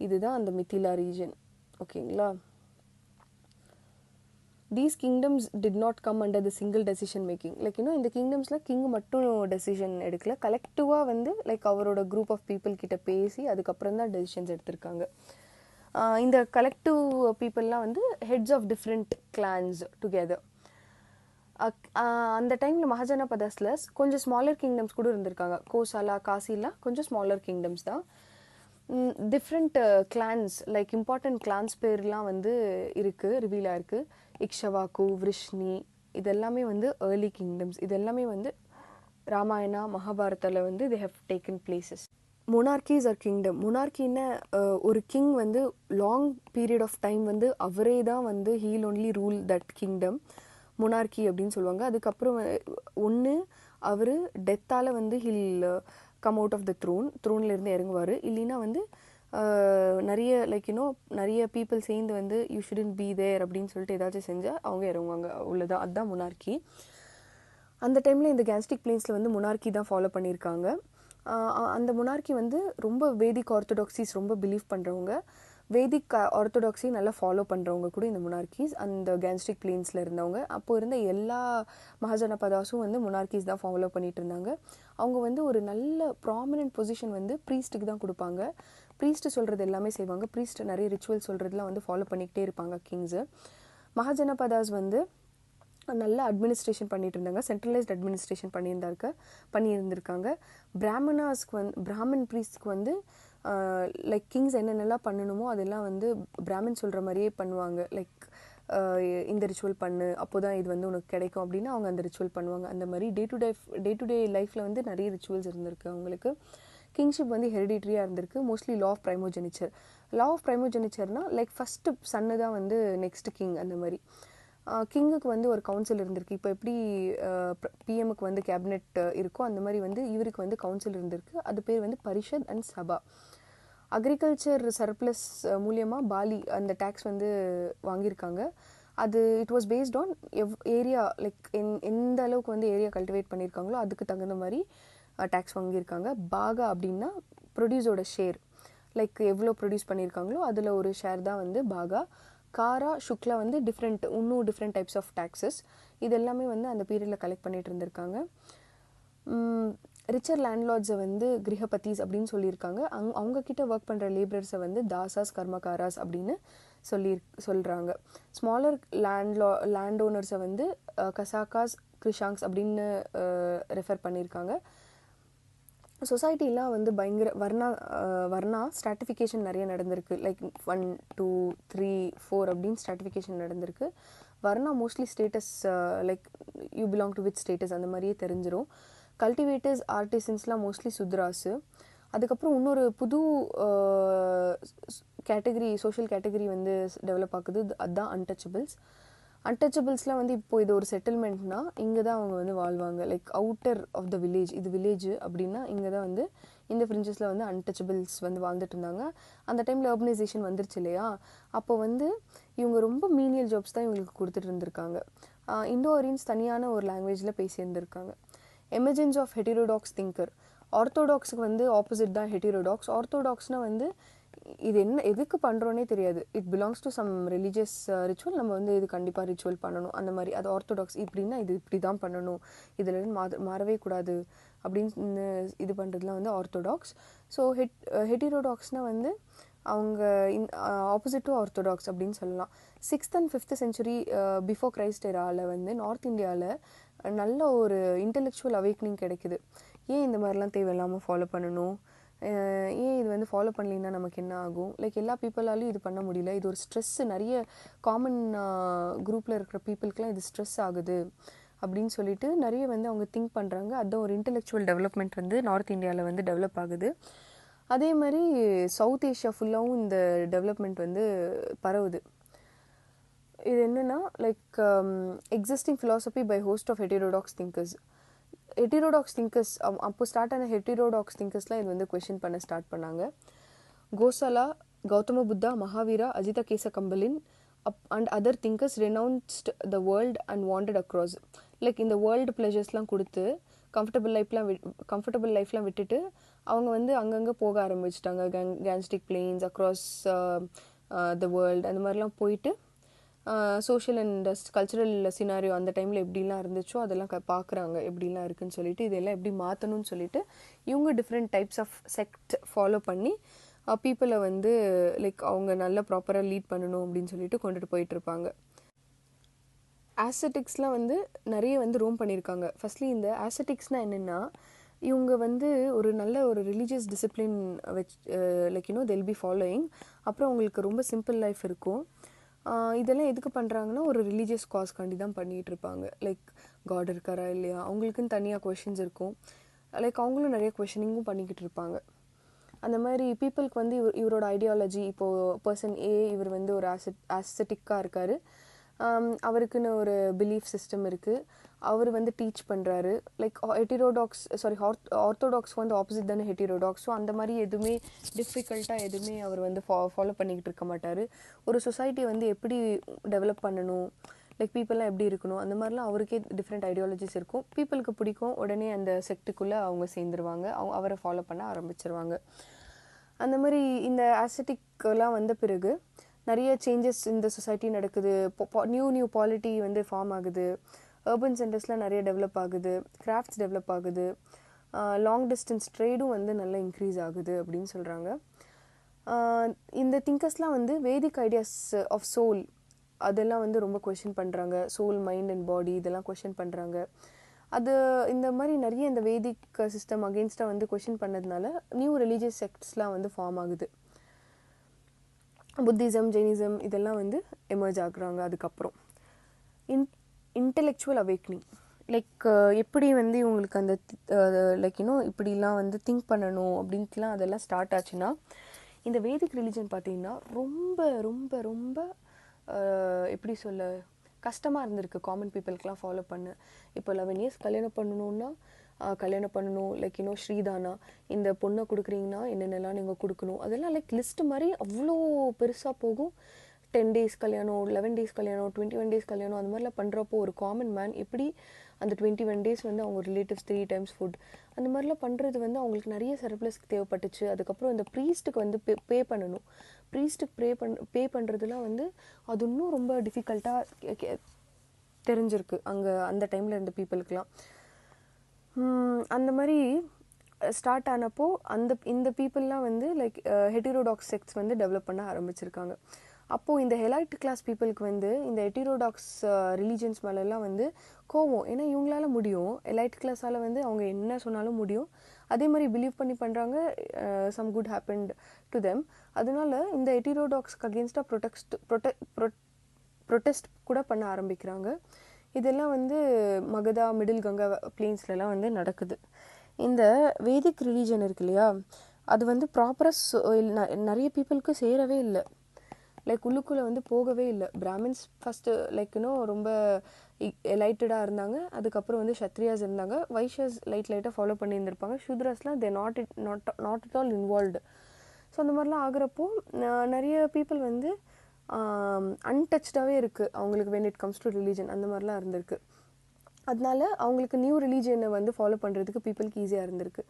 இதுதான் அந்த மிதிலா ரீஜன். ஓகேங்களா. These kingdoms did not come under the single decision making. Like இந்த கிங்டம்ஸில் கிங் மட்டும் டெசிஷன் எடுக்கல, கலெக்டிவாக வந்து லைக் அவரோட குரூப் ஆஃப் பீப்புள் கிட்ட பேசி அதுக்கப்புறம் தான் டெசிஷன்ஸ் எடுத்திருக்காங்க. இந்த கலெக்டிவ் பீப்புளெலாம் வந்து heads of different clans together. அந்த டைமில் மகாஜனபதாஸில் கொஞ்சம் ஸ்மாலர் கிங்டம்ஸ் கூட இருந்திருக்காங்க. கோசாலா, காசிலாம் கொஞ்சம் ஸ்மாலர் கிங்டம்ஸ் தான். Different clans like important clans பேர்லாம் வந்து இருக்குது, ரிவீலாக இருக்குது. இக்ஷவாக்கு, விருஷ்ணி, இதெல்லாமே வந்து ஏர்லி கிங்டம்ஸ். இதெல்லாமே வந்து ராமாயணா மகாபாரத்தில் வந்து they have taken places. Monarchies or kingdom. மொனார்கின்னா ஒரு கிங் வந்து லாங் பீரியட் ஆஃப் டைம் வந்து அவரே தான் வந்து he'll only rule that kingdom, monarchy அப்படின்னு சொல்லுவாங்க. அதுக்கப்புறம் ஒன்று அவர் டெத்தால் வந்து he'll come out of the த்ரோன்லேருந்து இறங்குவார். இல்லைன்னா வந்து நிறைய லைக் நிறைய பீப்புள் சேர்ந்து வந்து யூ ஷுடன்ட் பி தேர் அப்படின்னு சொல்லிட்டு ஏதாச்சும் செஞ்சால் அவங்க இறங்குவாங்க. அவ்வளோதான், அதுதான் மொனார்கி. அந்த டைமில் இந்த கேன்ஸ்டிக் பிளேன்ஸில் வந்து மொனார்கி தான் ஃபாலோ பண்ணியிருக்காங்க. அந்த மொனார்கி வந்து ரொம்ப வேதிக் ஆர்த்தடாக்சிஸ் ரொம்ப பிலீவ் பண்ணுறவங்க, வேதிக் ஆர்த்தடாக்ஸி நல்லா ஃபாலோ பண்ணுறவங்க கூட இந்த மொனார்கிஸ் அந்த கேன்ஸ்டிக் பிளேன்ஸில் இருந்தவங்க. அப்போ இருந்த எல்லா மகாஜனபதாஸும் வந்து மொனார்கிஸ் தான் ஃபாலோ பண்ணிட்டு இருந்தாங்க. அவங்க வந்து ஒரு நல்ல ப்ராமினன்ட் பொசிஷன் வந்து ப்ரீஸ்ட்டுக்கு தான் கொடுப்பாங்க. ப்ரீஸ்ட்டு சொல்கிறது எல்லாமே செய்வாங்க. ப்ரீஸ்ட் நிறைய ரிச்சுவல் சொல்கிறதுலாம் வந்து ஃபாலோ பண்ணிக்கிட்டே இருப்பாங்க கிங்ஸு. மகாஜனபதாஸ் வந்து நல்லா அட்மினிஸ்ட்ரேஷன் பண்ணிட்டு இருந்தாங்க, சென்ட்ரலைஸ்ட் அட்மினிஸ்ட்ரேஷன் பண்ணியிருந்திருக்காங்க. பிராமணாஸ்க்கு வந்து பிராமின் ப்ரீஸ்ட்க்கு வந்து லைக் கிங்ஸ் என்னென்னலாம் பண்ணணுமோ அதெல்லாம் வந்து பிராமின் சொல்கிற மாதிரியே பண்ணுவாங்க. லைக் இந்த ரிச்சுவல் பண்ணு, அப்போ தான் இது வந்து உனக்கு கிடைக்கும் அப்படின்னு அவங்க அந்த ரிச்சுவல் பண்ணுவாங்க. அந்த மாதிரி டே டு டே லைஃப்பில் வந்து நிறைய ரிச்சுவல்ஸ் இருந்திருக்கு அவங்களுக்கு. கிங்ஷிப் வந்து ஹெரிடிட்ரியாக இருந்திருக்கு. Mostly law of primogeniture. Law of ப்ரைமோஜெனிச்சர்னால் லைக் ஃபஸ்ட்டு சன்னு தான் வந்து நெக்ஸ்ட் கிங். அந்த மாதிரி கிங்குக்கு வந்து ஒரு கவுன்சில் இருந்திருக்கு. இப்போ எப்படி பிஎம்முக்கு வந்து கேபினெட் இருக்கோ அந்த மாதிரி வந்து இவருக்கு வந்து கவுன்சில் இருந்திருக்கு. அது பேர் வந்து parishad and sabha. Agriculture surplus மூலியமாக பாலி அந்த டேக்ஸ் வந்து வாங்கியிருக்காங்க. அது it was based on area like எந்த அளவுக்கு வந்து ஏரியா கல்டிவேட் பண்ணியிருக்காங்களோ அதுக்கு தகுந்த மாதிரி டேக்ஸ் வாங்கியிருக்காங்க. பாகா அப்படின்னா ப்ரொடியூஸோட ஷேர், லைக் எவ்வளோ ப்ரொடியூஸ் பண்ணியிருக்காங்களோ அதில் ஒரு ஷேர் தான் வந்து பாகா. காரா, சுக்லா வந்து இன்னும் டிஃப்ரெண்ட் டைப்ஸ் ஆஃப் டேக்ஸஸ். இது எல்லாமே வந்து அந்த பீரியடில் கலெக்ட் பண்ணிட்டு இருந்திருக்காங்க. ரிச்சர் லேண்ட்லார்ட்ஸை வந்து கிரகபதிஸ் அப்படின்னு சொல்லியிருக்காங்க. அவங்கக்கிட்ட ஒர்க் பண்ணுற லேபரர்ஸை வந்து தாசாஸ், கர்மகாராஸ் அப்படின்னு சொல்கிறாங்க. ஸ்மாலர் லேண்ட் ஓனர்ஸை வந்து கசாக்காஸ், கிருஷாங்ஸ் அப்படின்னு ரெஃபர் பண்ணியிருக்காங்க. சொசைட்டிலாம் வந்து பயங்கர வர்ணா ஸ்ட்ராட்டிஃபிகேஷன் நிறைய நடந்திருக்கு. லைக் 1, 2, 3, 4 அப்படின்னு ஸ்ட்ராட்டிஃபிகேஷன் நடந்திருக்கு. Varna mostly status like you belong to which status அந்த மாதிரியே தெரிஞ்சிடும். கல்டிவேட்டர்ஸ், ஆர்டிசன்ஸ்லாம் மோஸ்ட்லி சுத்ராஸு. அதுக்கப்புறம் இன்னொரு புது கேட்டகரி, சோஷியல் கேட்டகரி வந்து டெவலப் ஆகுது, அதுதான் அன்டச்சபிள்ஸ். அன்டச்சபிள்ஸ்லாம் வந்து இப்போது இது ஒரு செட்டில்மெண்ட்னா இங்கே தான் அவங்க வந்து வாழ்வாங்க. Like outer of the village, இது வில்லேஜ் அப்படின்னா இங்கே தான் வந்து இந்த ஃப்ரிஞ்சஸில் வந்து அன்டச்சபிள்ஸ் வந்து வாழ்ந்துட்டு இருந்தாங்க. அந்த டைமில் அர்பனைசேஷன் வந்துருச்சு இல்லையா, அப்போ வந்து இவங்க ரொம்ப மீனியல் ஜாப்ஸ் தான் இவங்களுக்கு கொடுத்துட்டு இருந்திருக்காங்க. இண்டோ ஆரியன்ஸ் தனியான ஒரு லாங்குவேஜில் பேசியிருந்திருக்காங்க. Emergence of heterodox thinker. ஆர்த்தோடாக்ஸுக்கு வந்து ஆப்போசிட் தான் ஹெட்டிரோடாக்ஸ். ஆர்த்தோடாக்ஸ்னால் வந்து இது என்ன எதுக்கு பண்ணுறோன்னே தெரியாது. It belongs to some religious ritual, நம்ம வந்து இது கண்டிப்பாக ரிச்சுவல் பண்ணணும் அந்த மாதிரி. அது ஆர்த்தோடாக்ஸ். இப்படின்னா இது இப்படி தான் பண்ணணும், இதில் மாறவே கூடாது அப்படின்னு இது பண்ணுறதுலாம் வந்து ஆர்த்தோடாக்ஸ். ஸோ ஹெட்டிரோடாக்ஸ்னால் வந்து அவங்க ஆப்போசிட் டு ஆர்த்தோடாக்ஸ் அப்படின்னு சொல்லலாம். 6th and 5th century before Christ எராவில் வந்து நார்த் இந்தியாவில் நல்ல ஒரு இன்டெலெக்சுவல் அவேக்னிங் கிடைக்குது. ஏன் இந்த மாதிரிலாம் தேவையில்லாமல் ஃபாலோ பண்ணணும், ஏன் இது வந்து ஃபாலோ பண்ணலைன்னா நமக்கு என்ன ஆகும், லைக் எல்லா பீப்புளாலையும் இது பண்ண முடியல, இது ஒரு ஸ்ட்ரெஸ்ஸு, நிறைய காமன் குரூப்பில் இருக்கிற பீப்புளுக்குலாம் இது ஸ்ட்ரெஸ் ஆகுது அப்படின்னு சொல்லிட்டு நிறைய வந்து அவங்க திங்க் பண்ணுறாங்க. அதுதான் ஒரு இன்டெலெக்சுவல் டெவலப்மெண்ட் வந்து நார்த் இந்தியாவில் வந்து டெவலப் ஆகுது. அதே மாதிரி சவுத் ஏஷியா ஃபுல்லாகவும் இந்த டெவலப்மெண்ட் வந்து பரவுது. இது என்னென்னா like existing philosophy by host of heterodox thinkers. Heterodox thinkers அப்போ ஸ்டார்ட் ஆன ஹெட்டிரோடாக்ஸ் திங்கர்ஸ்லாம் இது வந்து கொஷின் பண்ண ஸ்டார்ட் பண்ணாங்க. Goshala, Gautama Buddha, Mahavira, Ajita Kesa Kambalin and other thinkers renounced the world and wandered across. Like இந்த வேர்ல்டு ப்ளஷர்ஸ்லாம் கொடுத்து கம்ஃபர்டபுள் லைஃப்லாம் விட்டுட்டு அவங்க வந்து அங்கங்கே போக ஆரம்பிச்சிட்டாங்க. Gangetic plains across the world அந்த மாதிரிலாம் போயிட்டு சோஷியல் அண்ட் கல்ச்சுரல் சினாரியோ அந்த டைமில் எப்படிலாம் இருந்துச்சோ அதெல்லாம் பார்க்குறாங்க எப்படிலாம் இருக்குதுன்னு சொல்லிட்டு, இதெல்லாம் எப்படி மாற்றணும்னு சொல்லிட்டு இவங்க different types of sect follow பண்ணி பீப்புளை வந்து லைக் அவங்க நல்லா ப்ராப்பராக லீட் பண்ணணும் அப்படின்னு சொல்லிட்டு கொண்டுட்டு போயிட்டுருப்பாங்க. ஆசெட்டிக்ஸ்லாம் வந்து நிறைய வந்து ரோம் பண்ணியிருக்காங்க. ஃபர்ஸ்ட்லி இந்த ஆசெட்டிக்ஸ்னால் என்னென்னா இவங்க வந்து ஒரு நல்ல ஒரு ரிலீஜியஸ் டிசிப்ளின் வச் லைக் they'll be following. அப்புறம் அவங்களுக்கு ரொம்ப சிம்பிள் லைஃப் இருக்கும். இதெல்லாம் எதுக்கு பண்ணுறாங்கன்னா ஒரு ரிலீஜியஸ் காஸ்க்காண்டி தான் பண்ணிகிட்டு இருப்பாங்க. லைக் காட் இருக்காரா இல்லையா, அவங்களுக்குன்னு தனியாக கொஷின்ஸ் இருக்கும். லைக் அவங்களும் நிறைய கொஷினிங்கும் பண்ணிக்கிட்டு இருப்பாங்க. அந்த மாதிரி பீப்புளுக்கு வந்து இவரோட ஐடியாலஜி, இப்போது பர்சன் ஏ இவர் வந்து ஒரு ஆசெட்டிக்காக இருக்கார், அவருக்குன்னு ஒரு பிலீஃப் சிஸ்டம் இருக்குது, அவர் வந்து டீச் பண்ணுறாரு. லைக் ஆர்த்தோடாக்ஸ் வந்து ஆப்போசிட் தானே ஹெட்டிரோடாக்ஸ். ஸோ அந்த மாதிரி எதுவுமே டிஃபிகல்ட்டாக எதுவுமே அவர் வந்து ஃபாலோ பண்ணிக்கிட்டு இருக்க மாட்டார். ஒரு சொசைட்டி வந்து எப்படி டெவலப் பண்ணணும், லைக் பீப்புளெலாம் எப்படி இருக்கணும், அந்த மாதிரிலாம் அவருக்கே டிஃப்ரெண்ட் ஐடியாலஜிஸ் இருக்கும். பீப்புளுக்கு பிடிக்கும், உடனே அந்த செக்ட்டுக்குள்ளே அவங்க சேர்ந்துருவாங்க, அவரை ஃபாலோ பண்ண ஆரம்பிச்சிருவாங்க. அந்த மாதிரி இந்த ஆசெட்டிக்கெலாம் வந்த பிறகு நிறைய சேஞ்சஸ் இந்த சொசைட்டி நடக்குது. நியூ பாலிட்டி வந்து ஃபார்ம் ஆகுது. அர்பன் சென்டர்ஸ்லாம் நிறைய டெவலப் ஆகுது, கிராஃப்ட்ஸ் டெவலப் ஆகுது, லாங் டிஸ்டன்ஸ் ட்ரேடும் வந்து நல்லா இன்க்ரீஸ் ஆகுது அப்படின்னு சொல்கிறாங்க. இந்த திங்கர்ஸ்லாம் வந்து வேதிக் ஐடியாஸ் ஆஃப் சோல் அதெல்லாம் வந்து ரொம்ப கொஷின் பண்ணுறாங்க. சோல், மைண்ட் அண்ட் பாடி இதெல்லாம் கொஷின் பண்ணுறாங்க. அது இந்த மாதிரி நிறைய இந்த வேதிக் சிஸ்டம் அகெயின்ஸ்டாக வந்து கொஷின் பண்ணதுனால நியூ ரிலீஜியஸ் செக்ட்ஸ்லாம் வந்து ஃபார்ம் ஆகுது. புத்திசம், ஜெயினிசம் இதெல்லாம் வந்து எமர்ஜ் ஆகுறாங்க. அதுக்கப்புறம் இன்டெலெக்சுவல் அவேக்னிங், லைக் எப்படி வந்து இவங்களுக்கு அந்த லைக் இப்படிலாம் வந்து திங்க் பண்ணணும் அப்படின்ட்டுலாம் அதெல்லாம் ஸ்டார்ட் ஆச்சுன்னா, இந்த வேதிக் ரிலிஜன் பார்த்திங்கன்னா ரொம்ப ரொம்ப ரொம்ப எப்படி சொல்ல கஷ்டமாக இருந்திருக்கு காமன் பீப்புளுக்கெலாம் ஃபாலோ பண்ண. இப்போ 11 இயர்ஸ் கல்யாணம் பண்ணணுன்னா கல்யாணம் பண்ணணும், லைக் ஸ்ரீதானா இந்த பொண்ணை கொடுக்குறீங்கன்னா என்னென்னலாம் நீங்கள் கொடுக்கணும், அதெல்லாம் லைக் லிஸ்ட் மாதிரி அவ்வளோ பெருசாக போகும். 10 days கல்யாணம், 11 days கல்யாணம், 21 days கல்யாணம், அந்த மாதிரிலாம் பண்ணுறப்போ ஒரு காமன் மேன் எப்படி அந்த 21 days வந்து அவங்க ரிலேட்டிவ்ஸ் 3 times ஃபுட் அந்த மாதிரிலாம் பண்ணுறது வந்து அவங்களுக்கு நிறைய சர்ப்ளஸ்க்கு தேவைப்பட்டுச்சு. அதுக்கப்புறம் இந்த ப்ரீஸ்ட்டுக்கு வந்து பே பண்ணணும். ப்ரீஸ்ட்டுக்கு பே பண்ணுறதுலாம் வந்து அது இன்னும் ரொம்ப டிஃபிகல்ட்டாக தெரிஞ்சிருக்கு அங்கே அந்த டைமில் இருந்த பீப்புளுக்கெலாம். அந்த மாதிரி ஸ்டார்ட் ஆனப்போ இந்த பீப்புளெலாம் வந்து லைக் ஹெட்டிரோடாக்ஸ் செக்ட்ஸ் வந்து டெவலப் பண்ண ஆரம்பிச்சிருக்காங்க. அப்போது இந்த ஹெலைட் கிளாஸ் பீப்புளுக்கு வந்து இந்த ஹெட்டிரோடாக்ஸ் ரிலீஜன்ஸ் மேலெல்லாம் வந்து கோவம். ஏன்னா இவங்களால முடியும், எலைட் கிளாஸால் வந்து அவங்க என்ன சொன்னாலும் முடியும், அதே மாதிரி பிலீவ் பண்ணி பண்ணுறாங்க, some good happened to them. அதனால இந்த ஹெட்டிரோடாக்ஸ்க்கு அகேன்ஸ்டாக ப்ரொட்டஸ்ட் கூட பண்ண ஆரம்பிக்கிறாங்க. இதெல்லாம் வந்து மகதா, மிடில் கங்கா பிளேன்ஸ்லலாம் வந்து நடக்குது. இந்த வேதிக் ரிலீஜன் இருக்கு இல்லையா, அது வந்து ப்ராப்பராக நிறைய பீப்புளுக்கு சேரவே இல்லை. லைக் உள்ளுக்குள்ளே வந்து போகவே இல்லை. பிராமின்ஸ் ஃபஸ்ட்டு லைக் ரொம்ப எலைட்டடாக இருந்தாங்க. அதுக்கப்புறம் வந்து ஷத்ரியாஸ் இருந்தாங்க. வைஷ்யாஸ் லைட்டாக ஃபாலோ பண்ணியிருந்திருப்பாங்க. சூத்ராஸ்லாம் they not at all involved. So அந்த மாதிரிலாம் ஆகுறப்போ நிறைய பீப்புள் வந்து அன்டச்டாகவே இருக்குது அவங்களுக்கு when it comes to religion அந்த மாதிரிலாம் இருந்திருக்கு. அதனால அவங்களுக்கு நியூ ரிலீஜனை வந்து ஃபாலோ பண்ணுறதுக்கு பீப்புளுக்கு ஈஸியாக இருந்திருக்கு.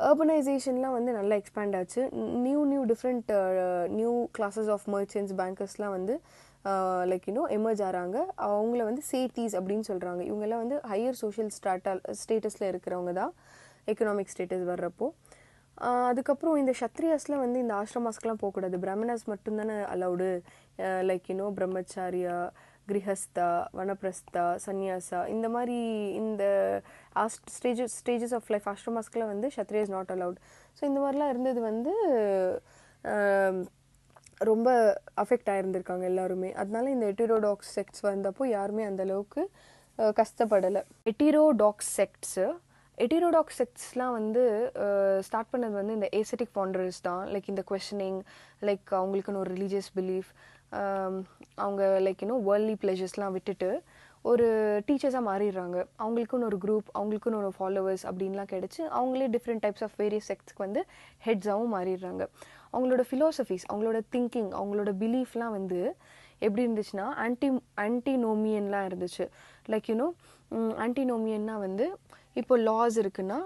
அர்பனைசேஷன்லாம் வந்து நல்லா எக்ஸ்பேண்ட் ஆச்சு. New different new classes of merchants, பேங்கர்ஸ்லாம் வந்து லைக் எமர்ஜ் ஆகிறாங்க. அவங்கள வந்து சேட்டீஸ் அப்படின்னு சொல்கிறாங்க. இவங்கெல்லாம் வந்து ஹையர் சோஷியல் ஸ்டேட்டஸில் இருக்கிறவங்க தான் எக்கனாமிக் ஸ்டேட்டஸ் வர்றப்போ. அதுக்கப்புறம் இந்த ஷத்ரியாஸ்லாம் வந்து இந்த ஆசிரமாஸ்க்கெலாம் போகக்கூடாது, பிராமணாஸ் மட்டும்தானே அலவுடு. லைக் பிரம்மச்சாரியா, கிரகஸ்தா, வனப்பிரஸ்தா, சன்னியாசா, இந்த மாதிரி இந்த ஸ்டேஜஸ் ஆஃப் லைஃப் ஆஷ்ரமாஸ்க்குலாம் வந்து Kshatriya is not allowed. So இந்த மாதிரிலாம் இருந்தது வந்து ரொம்ப அஃபெக்ட் ஆகிருந்திருக்காங்க எல்லாருமே. அதனால இந்த ஹெட்டிரோடாக்ஸ் செக்ட்ஸ் வந்தப்போ யாருமே அந்தளவுக்கு கஷ்டப்படலை. ஹெட்டிரோடாக்ஸ் செக்ட்ஸ்லாம் வந்து ஸ்டார்ட் பண்ணது வந்து இந்த ஏசெட்டிக் வாண்டரர்ஸ் தான். லைக் இந்த கொஷனிங், லைக் அவங்களுக்குன்னு ஒரு ரிலீஜியஸ் பிலீஃப், அவங்க லைக் வேர்ல்ட்லி ப்ளெஷர்ஸ்லாம் விட்டுட்டு ஒரு டீச்சர்ஸாக மாறிடுறாங்க. அவங்களுக்குன்னு ஒரு குரூப், அவங்களுக்குன்னு ஒரு ஃபாலோவர்ஸ் அப்படின்லாம் கிடச்சி அவங்களே டிஃப்ரெண்ட் டைப்ஸ் ஆஃப் வேரியஸ் செக்ட்ஸ்க்கு வந்து ஹெட்ஸாகவும் மாறிடுறாங்க. அவங்களோட ஃபிலோசஃபிஸ், அவங்களோட திங்கிங், அவங்களோட பிலீஃப்லாம் வந்து எப்படி இருந்துச்சுன்னா ஆன்டினோமியன்லாம் இருந்துச்சு. லைக் ஆன்டினோமியன்னா வந்து இப்போ லாஸ் இருக்குன்னா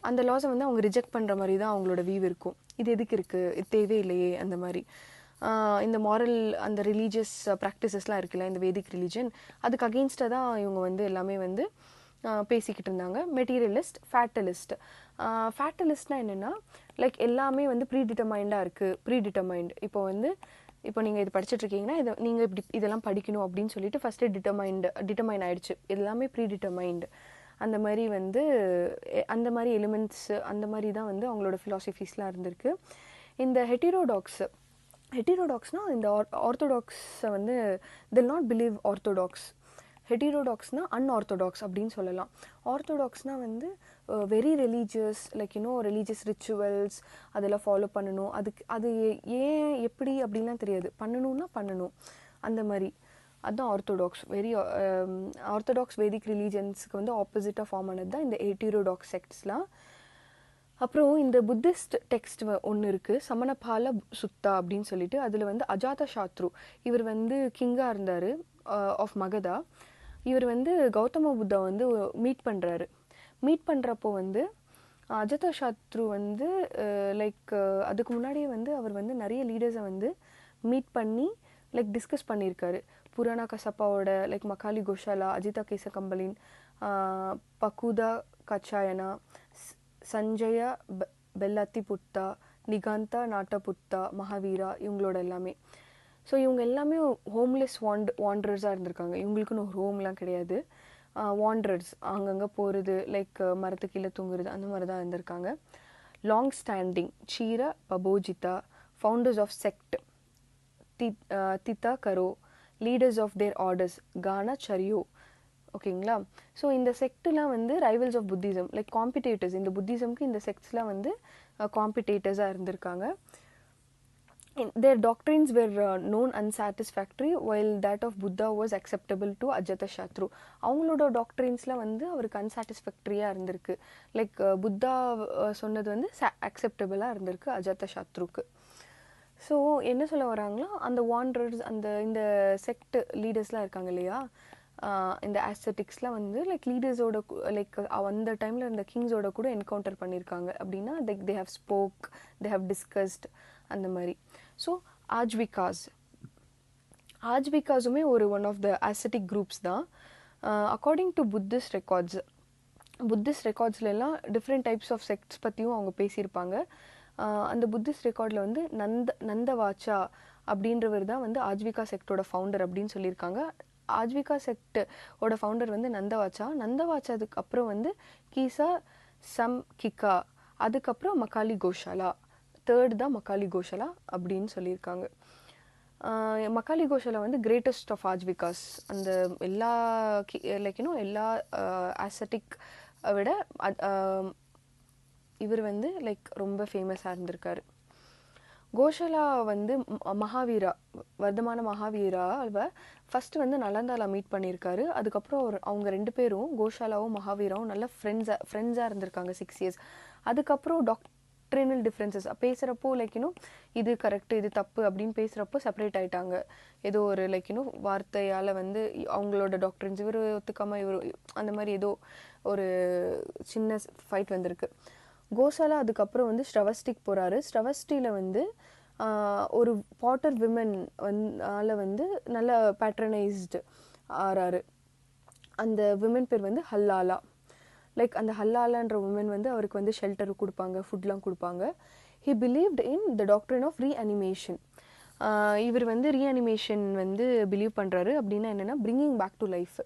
அந்த லாஸை வந்து அவங்க ரிஜெக்ட் பண்ணுற மாதிரி தான் அவங்களோட வியூ இருக்கும். இது எதுக்கு இருக்குது, இது தேவையில்லையே, அந்த மாதிரி. இந்த மாரல் அந்த ரிலீஜியஸ் ப்ராக்டிசஸ்லாம் இருக்குல்ல இந்த வேதிக் ரிலீஜன், அதுக்கு அகெயின்ஸ்டாக தான் இவங்க வந்து எல்லாமே வந்து பேசிக்கிட்டு இருந்தாங்க. மெட்டீரியலிஸ்ட், ஃபேட்டலிஸ்ட்னா என்னென்னா லைக் எல்லாமே வந்து ப்ரீடிட்டர்மைண்டாக இருக்குது. இப்போ நீங்கள் இது படிச்சுட்ருக்கீங்கன்னா நீங்கள் இதெல்லாம் படிக்கணும் அப்படின்னு சொல்லிட்டு ஃபஸ்ட்டு டிட்டர்மைன் ஆகிடுச்சு. எல்லாமே ப்ரீடிட்டர்மைண்டு. அந்த மாதிரி வந்து அந்த மாதிரி எலிமெண்ட்ஸ் அந்த மாதிரி தான் வந்து அவங்களோட ஃபிலாசபிஸ்லாம் இருந்திருக்கு. இந்த ஹெட்டிரோடாக்ஸ்னால் இந்த ஆர்த்தோடாக்ஸை வந்து தில் நாட் பிலீவ் ஆர்த்தோடாக்ஸ். ஹெட்டிரோடாக்ஸ்னால் அன்ஆர்த்தோடாக்ஸ் அப்படின்னு சொல்லலாம். ஆர்த்தோடாக்ஸ்னால் வந்து very religious, like religious rituals அதெல்லாம் ஃபாலோ பண்ணணும். அது ஏன் எப்படி அப்படின்லாம் தெரியாது, பண்ணணும்னா பண்ணணும் அந்த மாதிரி. அதுதான் ஆர்த்தோடாக்ஸ். ஆர்த்தோடாக்ஸ் வேதிக் ரிலீஜன்ஸ்க்கு வந்து ஆப்போசிட்டாக ஃபார்ம் ஆனது தான் இந்த ஹெட்டிரோடாக்ஸ் செக்ட்ஸ்லாம். அப்புறம் இந்த புத்திஸ்ட் டெக்ஸ்ட் ஒன்று இருக்குது, சமணபால சுத்தா அப்படின்னு சொல்லிட்டு. அதில் வந்து அஜாத சாத்ரு, இவர் வந்து கிங்காக இருந்தார் ஆஃப் மகதா. இவர் வந்து கௌதம புத்தா வந்து மீட் பண்ணுறப்போ வந்து அஜாத சாத்ரு வந்து லைக் அதுக்கு முன்னாடியே வந்து அவர் வந்து நிறைய லீடர்ஸை வந்து மீட் பண்ணி லைக் டிஸ்கஸ் பண்ணியிருக்காரு. புராணா கசப்பாவோட லைக் மக்காலி கோஷாலா, அஜிதா கேசகம்பலின், பக்குதா கச்சாயனா, சஞ்சய பெல்லாத்தி புத்தா, நிகாந்தா நாட்டபுத்தா, மகாவீரா, இவங்களோட எல்லாமே. ஸோ இவங்க எல்லாமே ஹோம்லெஸ் வாண்டரர்ஸாக இருந்திருக்காங்க. இவங்களுக்குன்னு ஒரு ஹோம்லாம் கிடையாது. வாண்டரர்ஸ், அங்கங்கே போகிறது, லைக் மரத்து கீழே தூங்குறது, அந்த மாதிரி தான் இருந்திருக்காங்க. லாங் ஸ்டாண்டிங் சீர பபோஜிதா, ஃபவுண்டர்ஸ் ஆஃப் செக்ட் திதா கரோ, லீடர்ஸ் ஆஃப் தேர் ஆர்டர்ஸ் கானா சரியோ. ஓகேங்களா? ஸோ இந்த செக்ட்லாம் வந்து rivals of Buddhism, like competitors. இந்த புத்திசம்க்கு இந்த செக்ட்ஸ்லாம் வந்து காம்படிட்டர்ஸாக இருந்திருக்காங்க. Their doctrines were known unsatisfactory, while that of Buddha was acceptable to Ajatashatru. அவங்களோட டாக்ட்ரின்ஸில் வந்து அவருக்கு அன்சாட்டிஸ்ஃபேக்டரியாக இருந்திருக்கு. லைக் புத்தா சொன்னது வந்து அக்செப்டபிளாக இருந்திருக்கு அஜாதசத்ருக்கு. ஸோ என்ன சொல்ல வராங்களோ, அந்த வாண்டர்ஸ், இந்த செக்ட் லீடர்ஸ்லாம் இருக்காங்க இல்லையா, இந்த ஆஸ்தட்டிக்ஸ்லாம் வந்து லைக் லீடர்ஸோட லைக் அந்த டைமில் இருந்த கிங்ஸோட கூட என்கவுண்டர் பண்ணியிருக்காங்க. அப்படின்னா they have spoke, they have discussed அந்த மாதிரி. ஸோ ஆஜ்விகாஸுமே ஒரு one of the ascetic groups தான். அக்கார்டிங் டு புத்திஸ்ட் ரெக்கார்ட்ஸ்லாம் டிஃப்ரெண்ட் டைப்ஸ் ஆஃப் செக்ட்ஸ் பற்றியும் அவங்க பேசியிருப்பாங்க. அந்த புத்திஸ்ட் ரெக்கார்டில் வந்து நந்தவாச்சா அப்படின்றவர் தான் வந்து ஆஜ்விகா செக்டோட ஃபவுண்டர் அப்படின்னு சொல்லியிருக்காங்க. ஆஜ்விகா செக்டோட ஃபவுண்டர் வந்து நந்தவாச்சாதுக்கு அப்புறம் வந்து கீசா கிக்கா, அதுக்கப்புறம் மக்காலி கோஷாலா, தேர்ட் தான் மக்காலி கோஷாலா அப்படின்னு சொல்லியிருக்காங்க. மக்காலி கோஷாலா வந்து கிரேட்டஸ்ட் ஆஃப் ஆஜ்விகாஸ். அந்த எல்லா லைக் எல்லா ஆஸ்தட்டிக் விட இவர் வந்து லைக் ரொம்ப ஃபேமஸாக இருந்திருக்காரு. கோஷாலா வந்து வர்தமான மகாவீராவை ஃபஸ்ட்டு வந்து நலந்தால மீட் பண்ணியிருக்காரு. அதுக்கப்புறம் அவங்க ரெண்டு பேரும், கோஷாலாவும் மகாவீராவும் நல்ல ஃப்ரெண்ட்ஸாக இருந்திருக்காங்க 6 years. அதுக்கப்புறம் டாக்ட்ரினல் டிஃப்ரென்சஸ் பேசுகிறப்போ லைக் இது கரெக்டு இது தப்பு அப்படின்னு பேசுகிறப்போ செப்பரேட் ஆகிட்டாங்க. ஏதோ ஒரு லைக் வார்த்தையால் வந்து அவங்களோட டாக்ட்ரின்ஸ் இவர் ஒத்துக்காமல் இவர் அந்த மாதிரி ஏதோ ஒரு சின்ன ஃபைட் வந்திருக்கு. கோஷாலா அதுக்கப்புறம் வந்து ஸ்ரவஸ்டிக் போகிறாரு. ஸ்ரவஸ்டியில் வந்து ஒரு பாட்டர் விமன் வந்து நல்ல பேட்ரனைஸ்டு ஆறாரு. அந்த விமன் பேர் வந்து ஹல்லாலா. லைக் அந்த ஹல்லாலான்ற உமன் வந்து அவருக்கு வந்து ஷெல்டர் கொடுப்பாங்க, ஃபுட்லாம் கொடுப்பாங்க. He believed in the doctrine of reanimation. இவர் வந்து ரீஅனிமேஷன் வந்து பிலீவ் பண்ணுறாரு. அப்படின்னா என்னென்னா பிரிங்கிங் பேக் டு லைஃப்,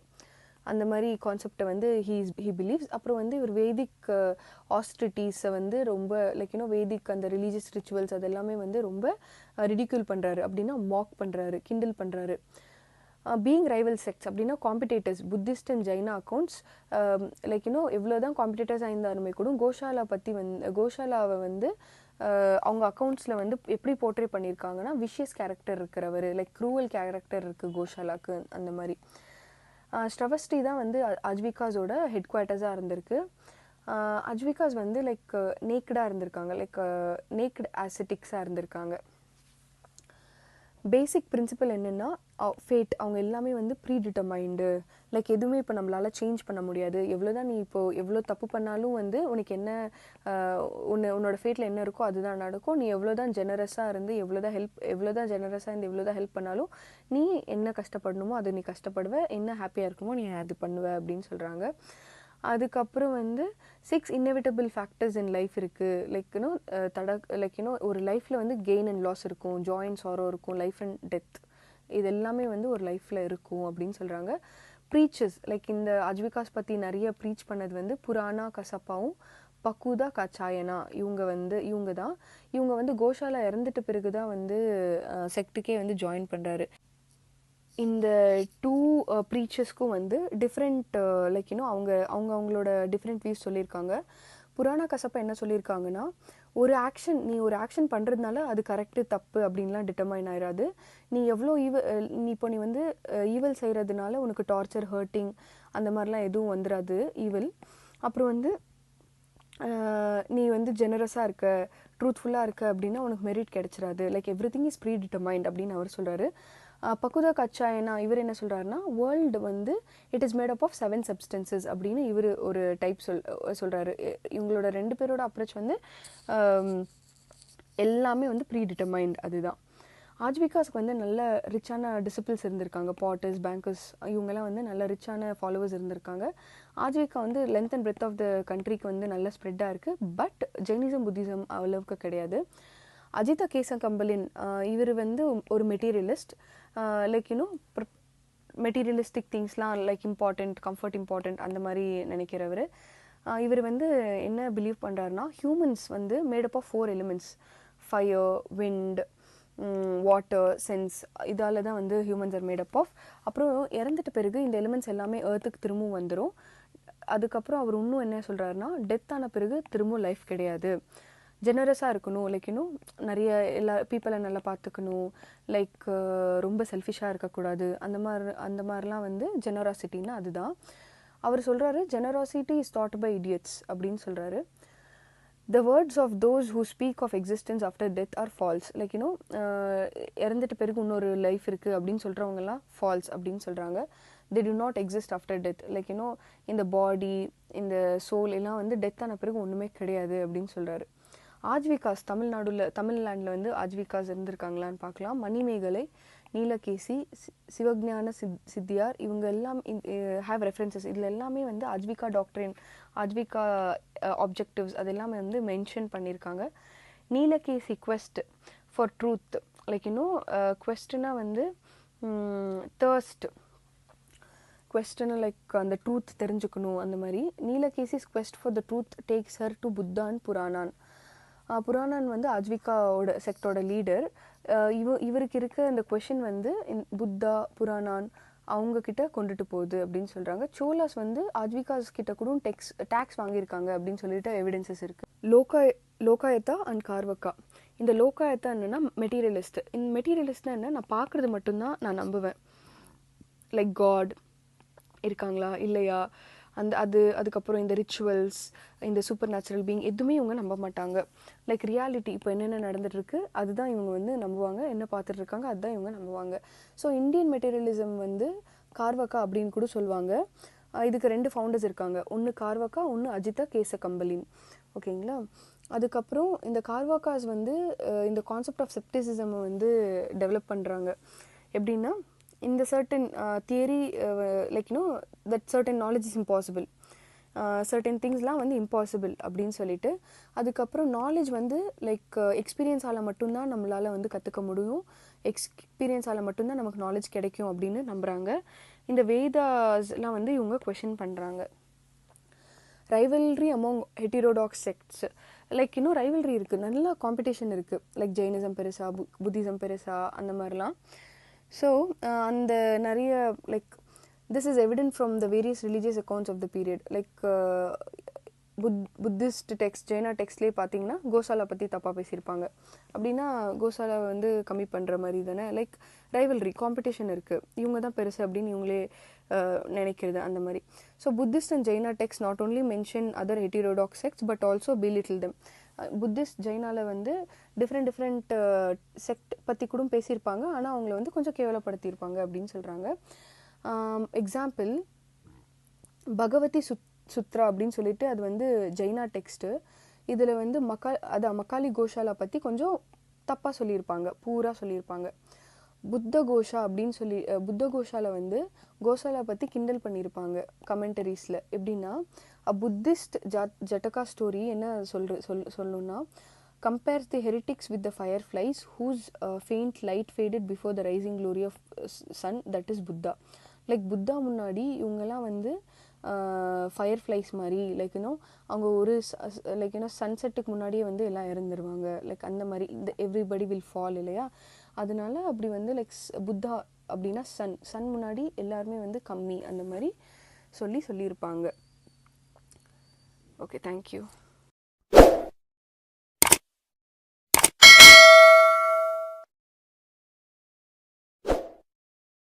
அந்த மாதிரி கான்செப்டை வந்து ஹீ பிலீவ்ஸ். அப்புறம் வந்து இவர் வேதிக் ஆஸ்ட்ரிட்டிஸை வந்து ரொம்ப லைக் வேதிக் அந்த ரிலீஜியஸ் ரிச்சுவல்ஸ் அதெல்லாமே வந்து ரொம்ப ரிடிக்யூல் பண்ணுறாரு. அப்படின்னா மாக் பண்ணுறாரு, கிண்டில் பண்ணுறாரு. பீயிங் ரைவல் செக்ட்ஸ் அப்படின்னா competitors, Buddhist and Zaina accounts like எவ்வளோ தான் காம்படிட்டர்ஸாக இருந்தாலுமே கூட கோஷாலாவை வந்து அவங்க அக்கௌண்ட்ஸில் வந்து எப்படி போர்ட்ரே பண்ணியிருக்காங்கன்னா விஷியஸ் கேரக்டர் இருக்கிறவர், லைக் க்ரூவல் கேரக்டர் இருக்குது கோஷாலாக்கு. அந்த மாதிரி ஸ்ரவஸ்டி தான் வந்து அஜ்விகாஸோட ஹெட் குவார்ட்டர்ஸாக இருந்திருக்கு. அஜ்விகாஸ் வந்து லைக் நேக்கடாக இருந்திருக்காங்க, லைக் நேக்கட் ஆஸ்தட்டிக்ஸாக இருந்திருக்காங்க. பேசிக் பிரின்சிபல் என்னென்னா ஃபேட், அவங்க எல்லாமே வந்து ப்ரீ டிட்டர்மைண்டு. லைக் எதுவுமே இப்போ நம்மளால் சேஞ்ச் பண்ண முடியாது. எவ்வளோதான் நீ இப்போது எவ்வளோ தப்பு பண்ணாலும் வந்து உனக்கு என்ன உன்னோட ஃபேட்டில் என்ன இருக்கோ அதுதான் நடக்கும். நீ எவ்வளோதான் ஜெனரஸாக இருந்து எவ்வளோதான் ஜெனரஸாக இருந்து எவ்வளோதான் ஹெல்ப் பண்ணாலும் நீ என்ன கஷ்டப்படணுமோ அது நீ கஷ்டப்படுவ, என்ன ஹாப்பியாக இருக்குமோ நீ அது பண்ணுவ அப்படின்னு சொல்கிறாங்க. அதுக்கப்புறம் வந்து 6 இன்னெவிட்டபிள் ஃபேக்டர்ஸ் இன் லைஃப் இருக்குது. லைக் ஒரு லைஃப்பில் வந்து கெயின் அண்ட் லாஸ் இருக்கும், ஜாய் அண்ட் சாரோ இருக்கும், லைஃப் அண்ட் டெத் இது எல்லாமே வந்து ஒரு லைஃப்பில் இருக்கும் அப்படின்னு சொல்கிறாங்க. ப்ரீச்சஸ் லைக் இந்த அஜ்விகாஸ் பற்றி நிறைய ப்ரீச் பண்ணது வந்து புராணா கசப்பாவும் பக்குதா கச்சாயனா இவங்க வந்து கோஷாலா இறந்துட்ட பிறகு தான் வந்து செக்டுக்கே வந்து ஜாயின் பண்ணுறாரு. இந்த டூ ப்ரீச்சர்ஸ்க்கும் வந்து டிஃப்ரெண்ட் லைக் அவங்களோட டிஃப்ரெண்ட் வியூஸ் சொல்லியிருக்காங்க. புராணா கசப்பா என்ன சொல்லியிருக்காங்கன்னா, நீ ஒரு ஆக்ஷன் பண்ணுறதுனால அது கரெக்டு தப்பு அப்படின்லாம் டிட்டர்மைன் ஆயிடாது. நீ எவ்வளோ நீ வந்து ஈவல் செய்கிறதுனால உனக்கு டார்ச்சர் ஹர்ட்டிங் அந்த மாதிரிலாம் எதுவும் வந்துடாது ஈவல். அப்புறம் வந்து நீ வந்து ஜெனரஸாக இருக்க ட்ரூத்ஃபுல்லாக இருக்க அப்படின்னா உனக்கு மெரிட் கிடைச்சிடாது. Like every thing is predetermined அப்படின்னு அவர் சொல்கிறாரு. பக்குதா கச்சாயனா இவர் என்ன சொல்கிறாருன்னா, வேர்ல்டு வந்து it is made up of 7 substances அப்படின்னு இவர் ஒரு டைப் சொல்கிறாரு. இவங்களோட 2 பேரோட அப்ரோச் வந்து எல்லாமே வந்து ப்ரீ டிட்டர்மைண்ட். அதுதான். ஆஜ்விகாஸ்க்கு வந்து நல்ல ரிச்சான டிசிபிள்ஸ் இருந்திருக்காங்க. பாட்டர்ஸ், பேங்கர்ஸ் இவங்கெல்லாம் வந்து நல்ல ரிச்சான ஃபாலோவர்ஸ் இருந்திருக்காங்க. ஆஜ்விகா வந்து length and breadth of the கண்ட்ரிக்கு வந்து நல்ல ஸ்ப்ரெட்டாக இருக்குது. பட் ஜெயினிசம் புத்திசம் அவ்வளவுக்கு கிடையாது. அஜிதா கேசகம்பலின் இவர் வந்து ஒரு மெட்டீரியலிஸ்ட். லைக் மெட்டீரியலிஸ்டிக் திங்ஸ்லாம் லைக் இம்பார்ட்டண்ட், கம்ஃபர்ட் இம்பார்ட்டண்ட் அந்த மாதிரி நினைக்கிறவர். இவர் வந்து என்ன பிலீவ் பண்ணுறாருனா, ஹியூமன்ஸ் வந்து made up of 4 elements, fire, wind, water, sense, இதால் தான் வந்து ஹியூமன்ஸ் ஆர் மேடப் ஆஃப். அப்புறம் இறந்துட்ட பிறகு இந்த எலிமெண்ட்ஸ் எல்லாமே ஏர்த்துக்கு திரும்பவும் வந்துடும். அதுக்கப்புறம் அவர் இன்னும் என்ன சொல்கிறாருன்னா, டெத் ஆன பிறகு திரும்பவும் லைஃப் கிடையாது. ஜெனரஸாக இருக்கணும், லைக் நிறைய எல்லா பீப்புளை நல்லா பார்த்துக்கணும், லைக் ரொம்ப செல்ஃபிஷாக இருக்கக்கூடாது, அந்த மாதிரிலாம் வந்து ஜெனராசிட்டின்னா அதுதான். அவர் சொல்கிறாரு, generosity is thought by idiots அப்படின்னு சொல்கிறாரு. The words of those who speak of existence after death are false. Like இறந்துட்ட பிறகு இன்னொரு லைஃப் இருக்குது அப்படின்னு சொல்கிறவங்கலாம் ஃபால்ஸ் அப்படின்னு சொல்கிறாங்க. They do not exist after death. Like இந்த பாடி, இந்த சோல் எல்லாம் வந்து டெத் ஆன பிறகு ஒன்றுமே கிடையாது அப்படின்னு சொல்கிறாரு. ஆஜ்விகாஸ் தமிழ்நாட்டில் வந்து ஆஜ்விகாஸ் இருந்திருக்காங்களான்னு பார்க்கலாம். மணிமேகலை, நீலகேசி, சிவஞான சித்தியார் இவங்க எல்லாம் ஹேவ் ரெஃபரன்சஸ். இதில் எல்லாமே வந்து ஆஜ்விகா டாக்டரின், ஆஜ்விகா ஆப்ஜெக்டிவ்ஸ் அது எல்லாமே வந்து மென்ஷன் பண்ணியிருக்காங்க. Nilakesi quest for truth, like குவெஸ்ட்னா வந்து தேர்ஸ்ட், குவெஸ்டனை லைக் அந்த ட்ரூத் தெரிஞ்சுக்கணும் அந்த மாதிரி. Nilakesi's quest for the truth takes her to புத்தான் புராணான். புராணான் வந்து ஆஜ்விகாவோட செக்டோட லீடர். இவருக்கு இருக்க அந்த கொஷின் வந்து புத்தா, புராணான் அவங்கக்கிட்ட கொண்டுட்டு போகுது அப்படின்னு சொல்கிறாங்க. சோலாஸ் வந்து ஆஜ்விகாஸ் கிட்ட கூட டேக்ஸ் வாங்கியிருக்காங்க அப்படின்னு சொல்லிட்டு எவிடன்சஸ் இருக்குது. லோகாயத்தா அண்ட் கார்வக்கா. இந்த லோகாயத்தா என்னென்னா மெட்டீரியலிஸ்ட். இந்த மெட்டீரியலிஸ்ட்னா என்ன, நான் பார்க்குறது மட்டும்தான் நான் நம்புவேன். லைக் காட் இருக்காங்களா இல்லையா, அதுக்கப்புறம் இந்த ரிச்சுவல்ஸ், இந்த சூப்பர் நேச்சுரல் பீயிங் எதுவுமே இவங்க நம்ப மாட்டாங்க. லைக் ரியாலிட்டி இப்போ என்னென்ன நடந்துட்டுருக்கு அதுதான் இவங்க வந்து நம்புவாங்க, என்ன பார்த்துட்ருக்காங்க அதுதான் இவங்க நம்புவாங்க. ஸோ இந்தியன் மெட்டீரியலிசம் வந்து கார்வக்கா அப்படின்னு கூட சொல்லுவாங்க. இதுக்கு 2 ஃபவுண்டர்ஸ் இருக்காங்க, ஒன்று கார்வக்கா, ஒன்று அஜிதா கேசகம்பலின். ஓகேங்களா. அதுக்கப்புறம் இந்த கார்வக்காஸ் வந்து இந்த கான்செப்ட் ஆஃப் செப்டிசிசமை வந்து டெவலப் பண்ணுறாங்க. எப்படின்னா, இந்த certain theory like that certain knowledge is impossible, certain thingsலாம் வந்து impossible அப்படின்னு சொல்லிட்டு, அதுக்கப்புறம் நாலேஜ் வந்து லைக் எக்ஸ்பீரியன்ஸால் மட்டும்தான் நம்மளால் வந்து கற்றுக்க முடியும், எக்ஸ்பீரியன்ஸால் மட்டும்தான் நமக்கு நாலேஜ் கிடைக்கும் அப்படின்னு நம்புகிறாங்க. இந்த வேதாஸ்லாம் வந்து இவங்க கொஷின் பண்ணுறாங்க. ரைவல்ரி அமோங் ஹெட்டிரோடாக்ஸ் செக்ட்ஸ், லைக் இன்னும் ரைவல்ரி இருக்குது, நல்லா காம்படிஷன் இருக்குது. லைக் ஜெயினிசம் பெருசா, புத்திசம் பெருசா அந்த மாதிரிலாம். ஸோ அந்த நிறைய like this is evident from the various religious accounts of the period. Like Buddhist text, Jaina டெக்ஸ்ட்லேயே பார்த்தீங்கன்னா கோசாலா பற்றி தப்பாக பேசியிருப்பாங்க. அப்படின்னா கோசாலா வந்து கம்மி பண்ணுற மாதிரி தானே. லைக் ரைவல்ரி, காம்படிஷன் இருக்குது, இவங்க தான் பெருசு அப்படின்னு இவங்களே நினைக்கிறது அந்த மாதிரி. So Buddhist and Jaina text not only mention other heterodox sects but also belittle them. Buddhist ஜெயினால வந்து டிஃப்ரெண்ட் செக்ட் பற்றி கூட பேசியிருப்பாங்க, ஆனால் அவங்கள வந்து கொஞ்சம் கேவலப்படுத்தியிருப்பாங்க அப்படின்னு சொல்கிறாங்க. எக்ஸாம்பிள் பகவதி சுத்ரா அப்படின்னு சொல்லிட்டு அது வந்து ஜெயினா டெக்ஸ்ட்டு. இதில் வந்து மக்காலி கோஷாலா பற்றி கொஞ்சம் தப்பாக சொல்லியிருப்பாங்க, பூரா சொல்லியிருப்பாங்க. புத்த கோஷால வந்து கோசாலா பற்றி கிண்டல் பண்ணியிருப்பாங்க கமெண்டரிஸில். எப்படின்னா, புத்திஸ்ட் ஜட்டகா ஸ்டோரி என்ன சொல்லணும்னா, compares the heretics with the fireflies whose faint light faded before the rising glory of sun, that is Buddha. Like Buddha முன்னாடி இவங்கெல்லாம் வந்து ஃபயர் ஃப்ளைஸ் மாதிரி லைக் அவங்க ஒரு லைக் சன்செட்டுக்கு முன்னாடியே வந்து எல்லாம் இறந்துருவாங்க. லைக் அந்த மாதிரி இந்த எவ்ரிபடி வில் ஃபால் இல்லையா, அதனால அப்படி வந்து லைக் புத்தா அப்படின்னா சன் முன்னாடி எல்லாருமே வந்து கம்மி அந்த மாதிரி சொல்லியிருப்பாங்க. Okay, thank you.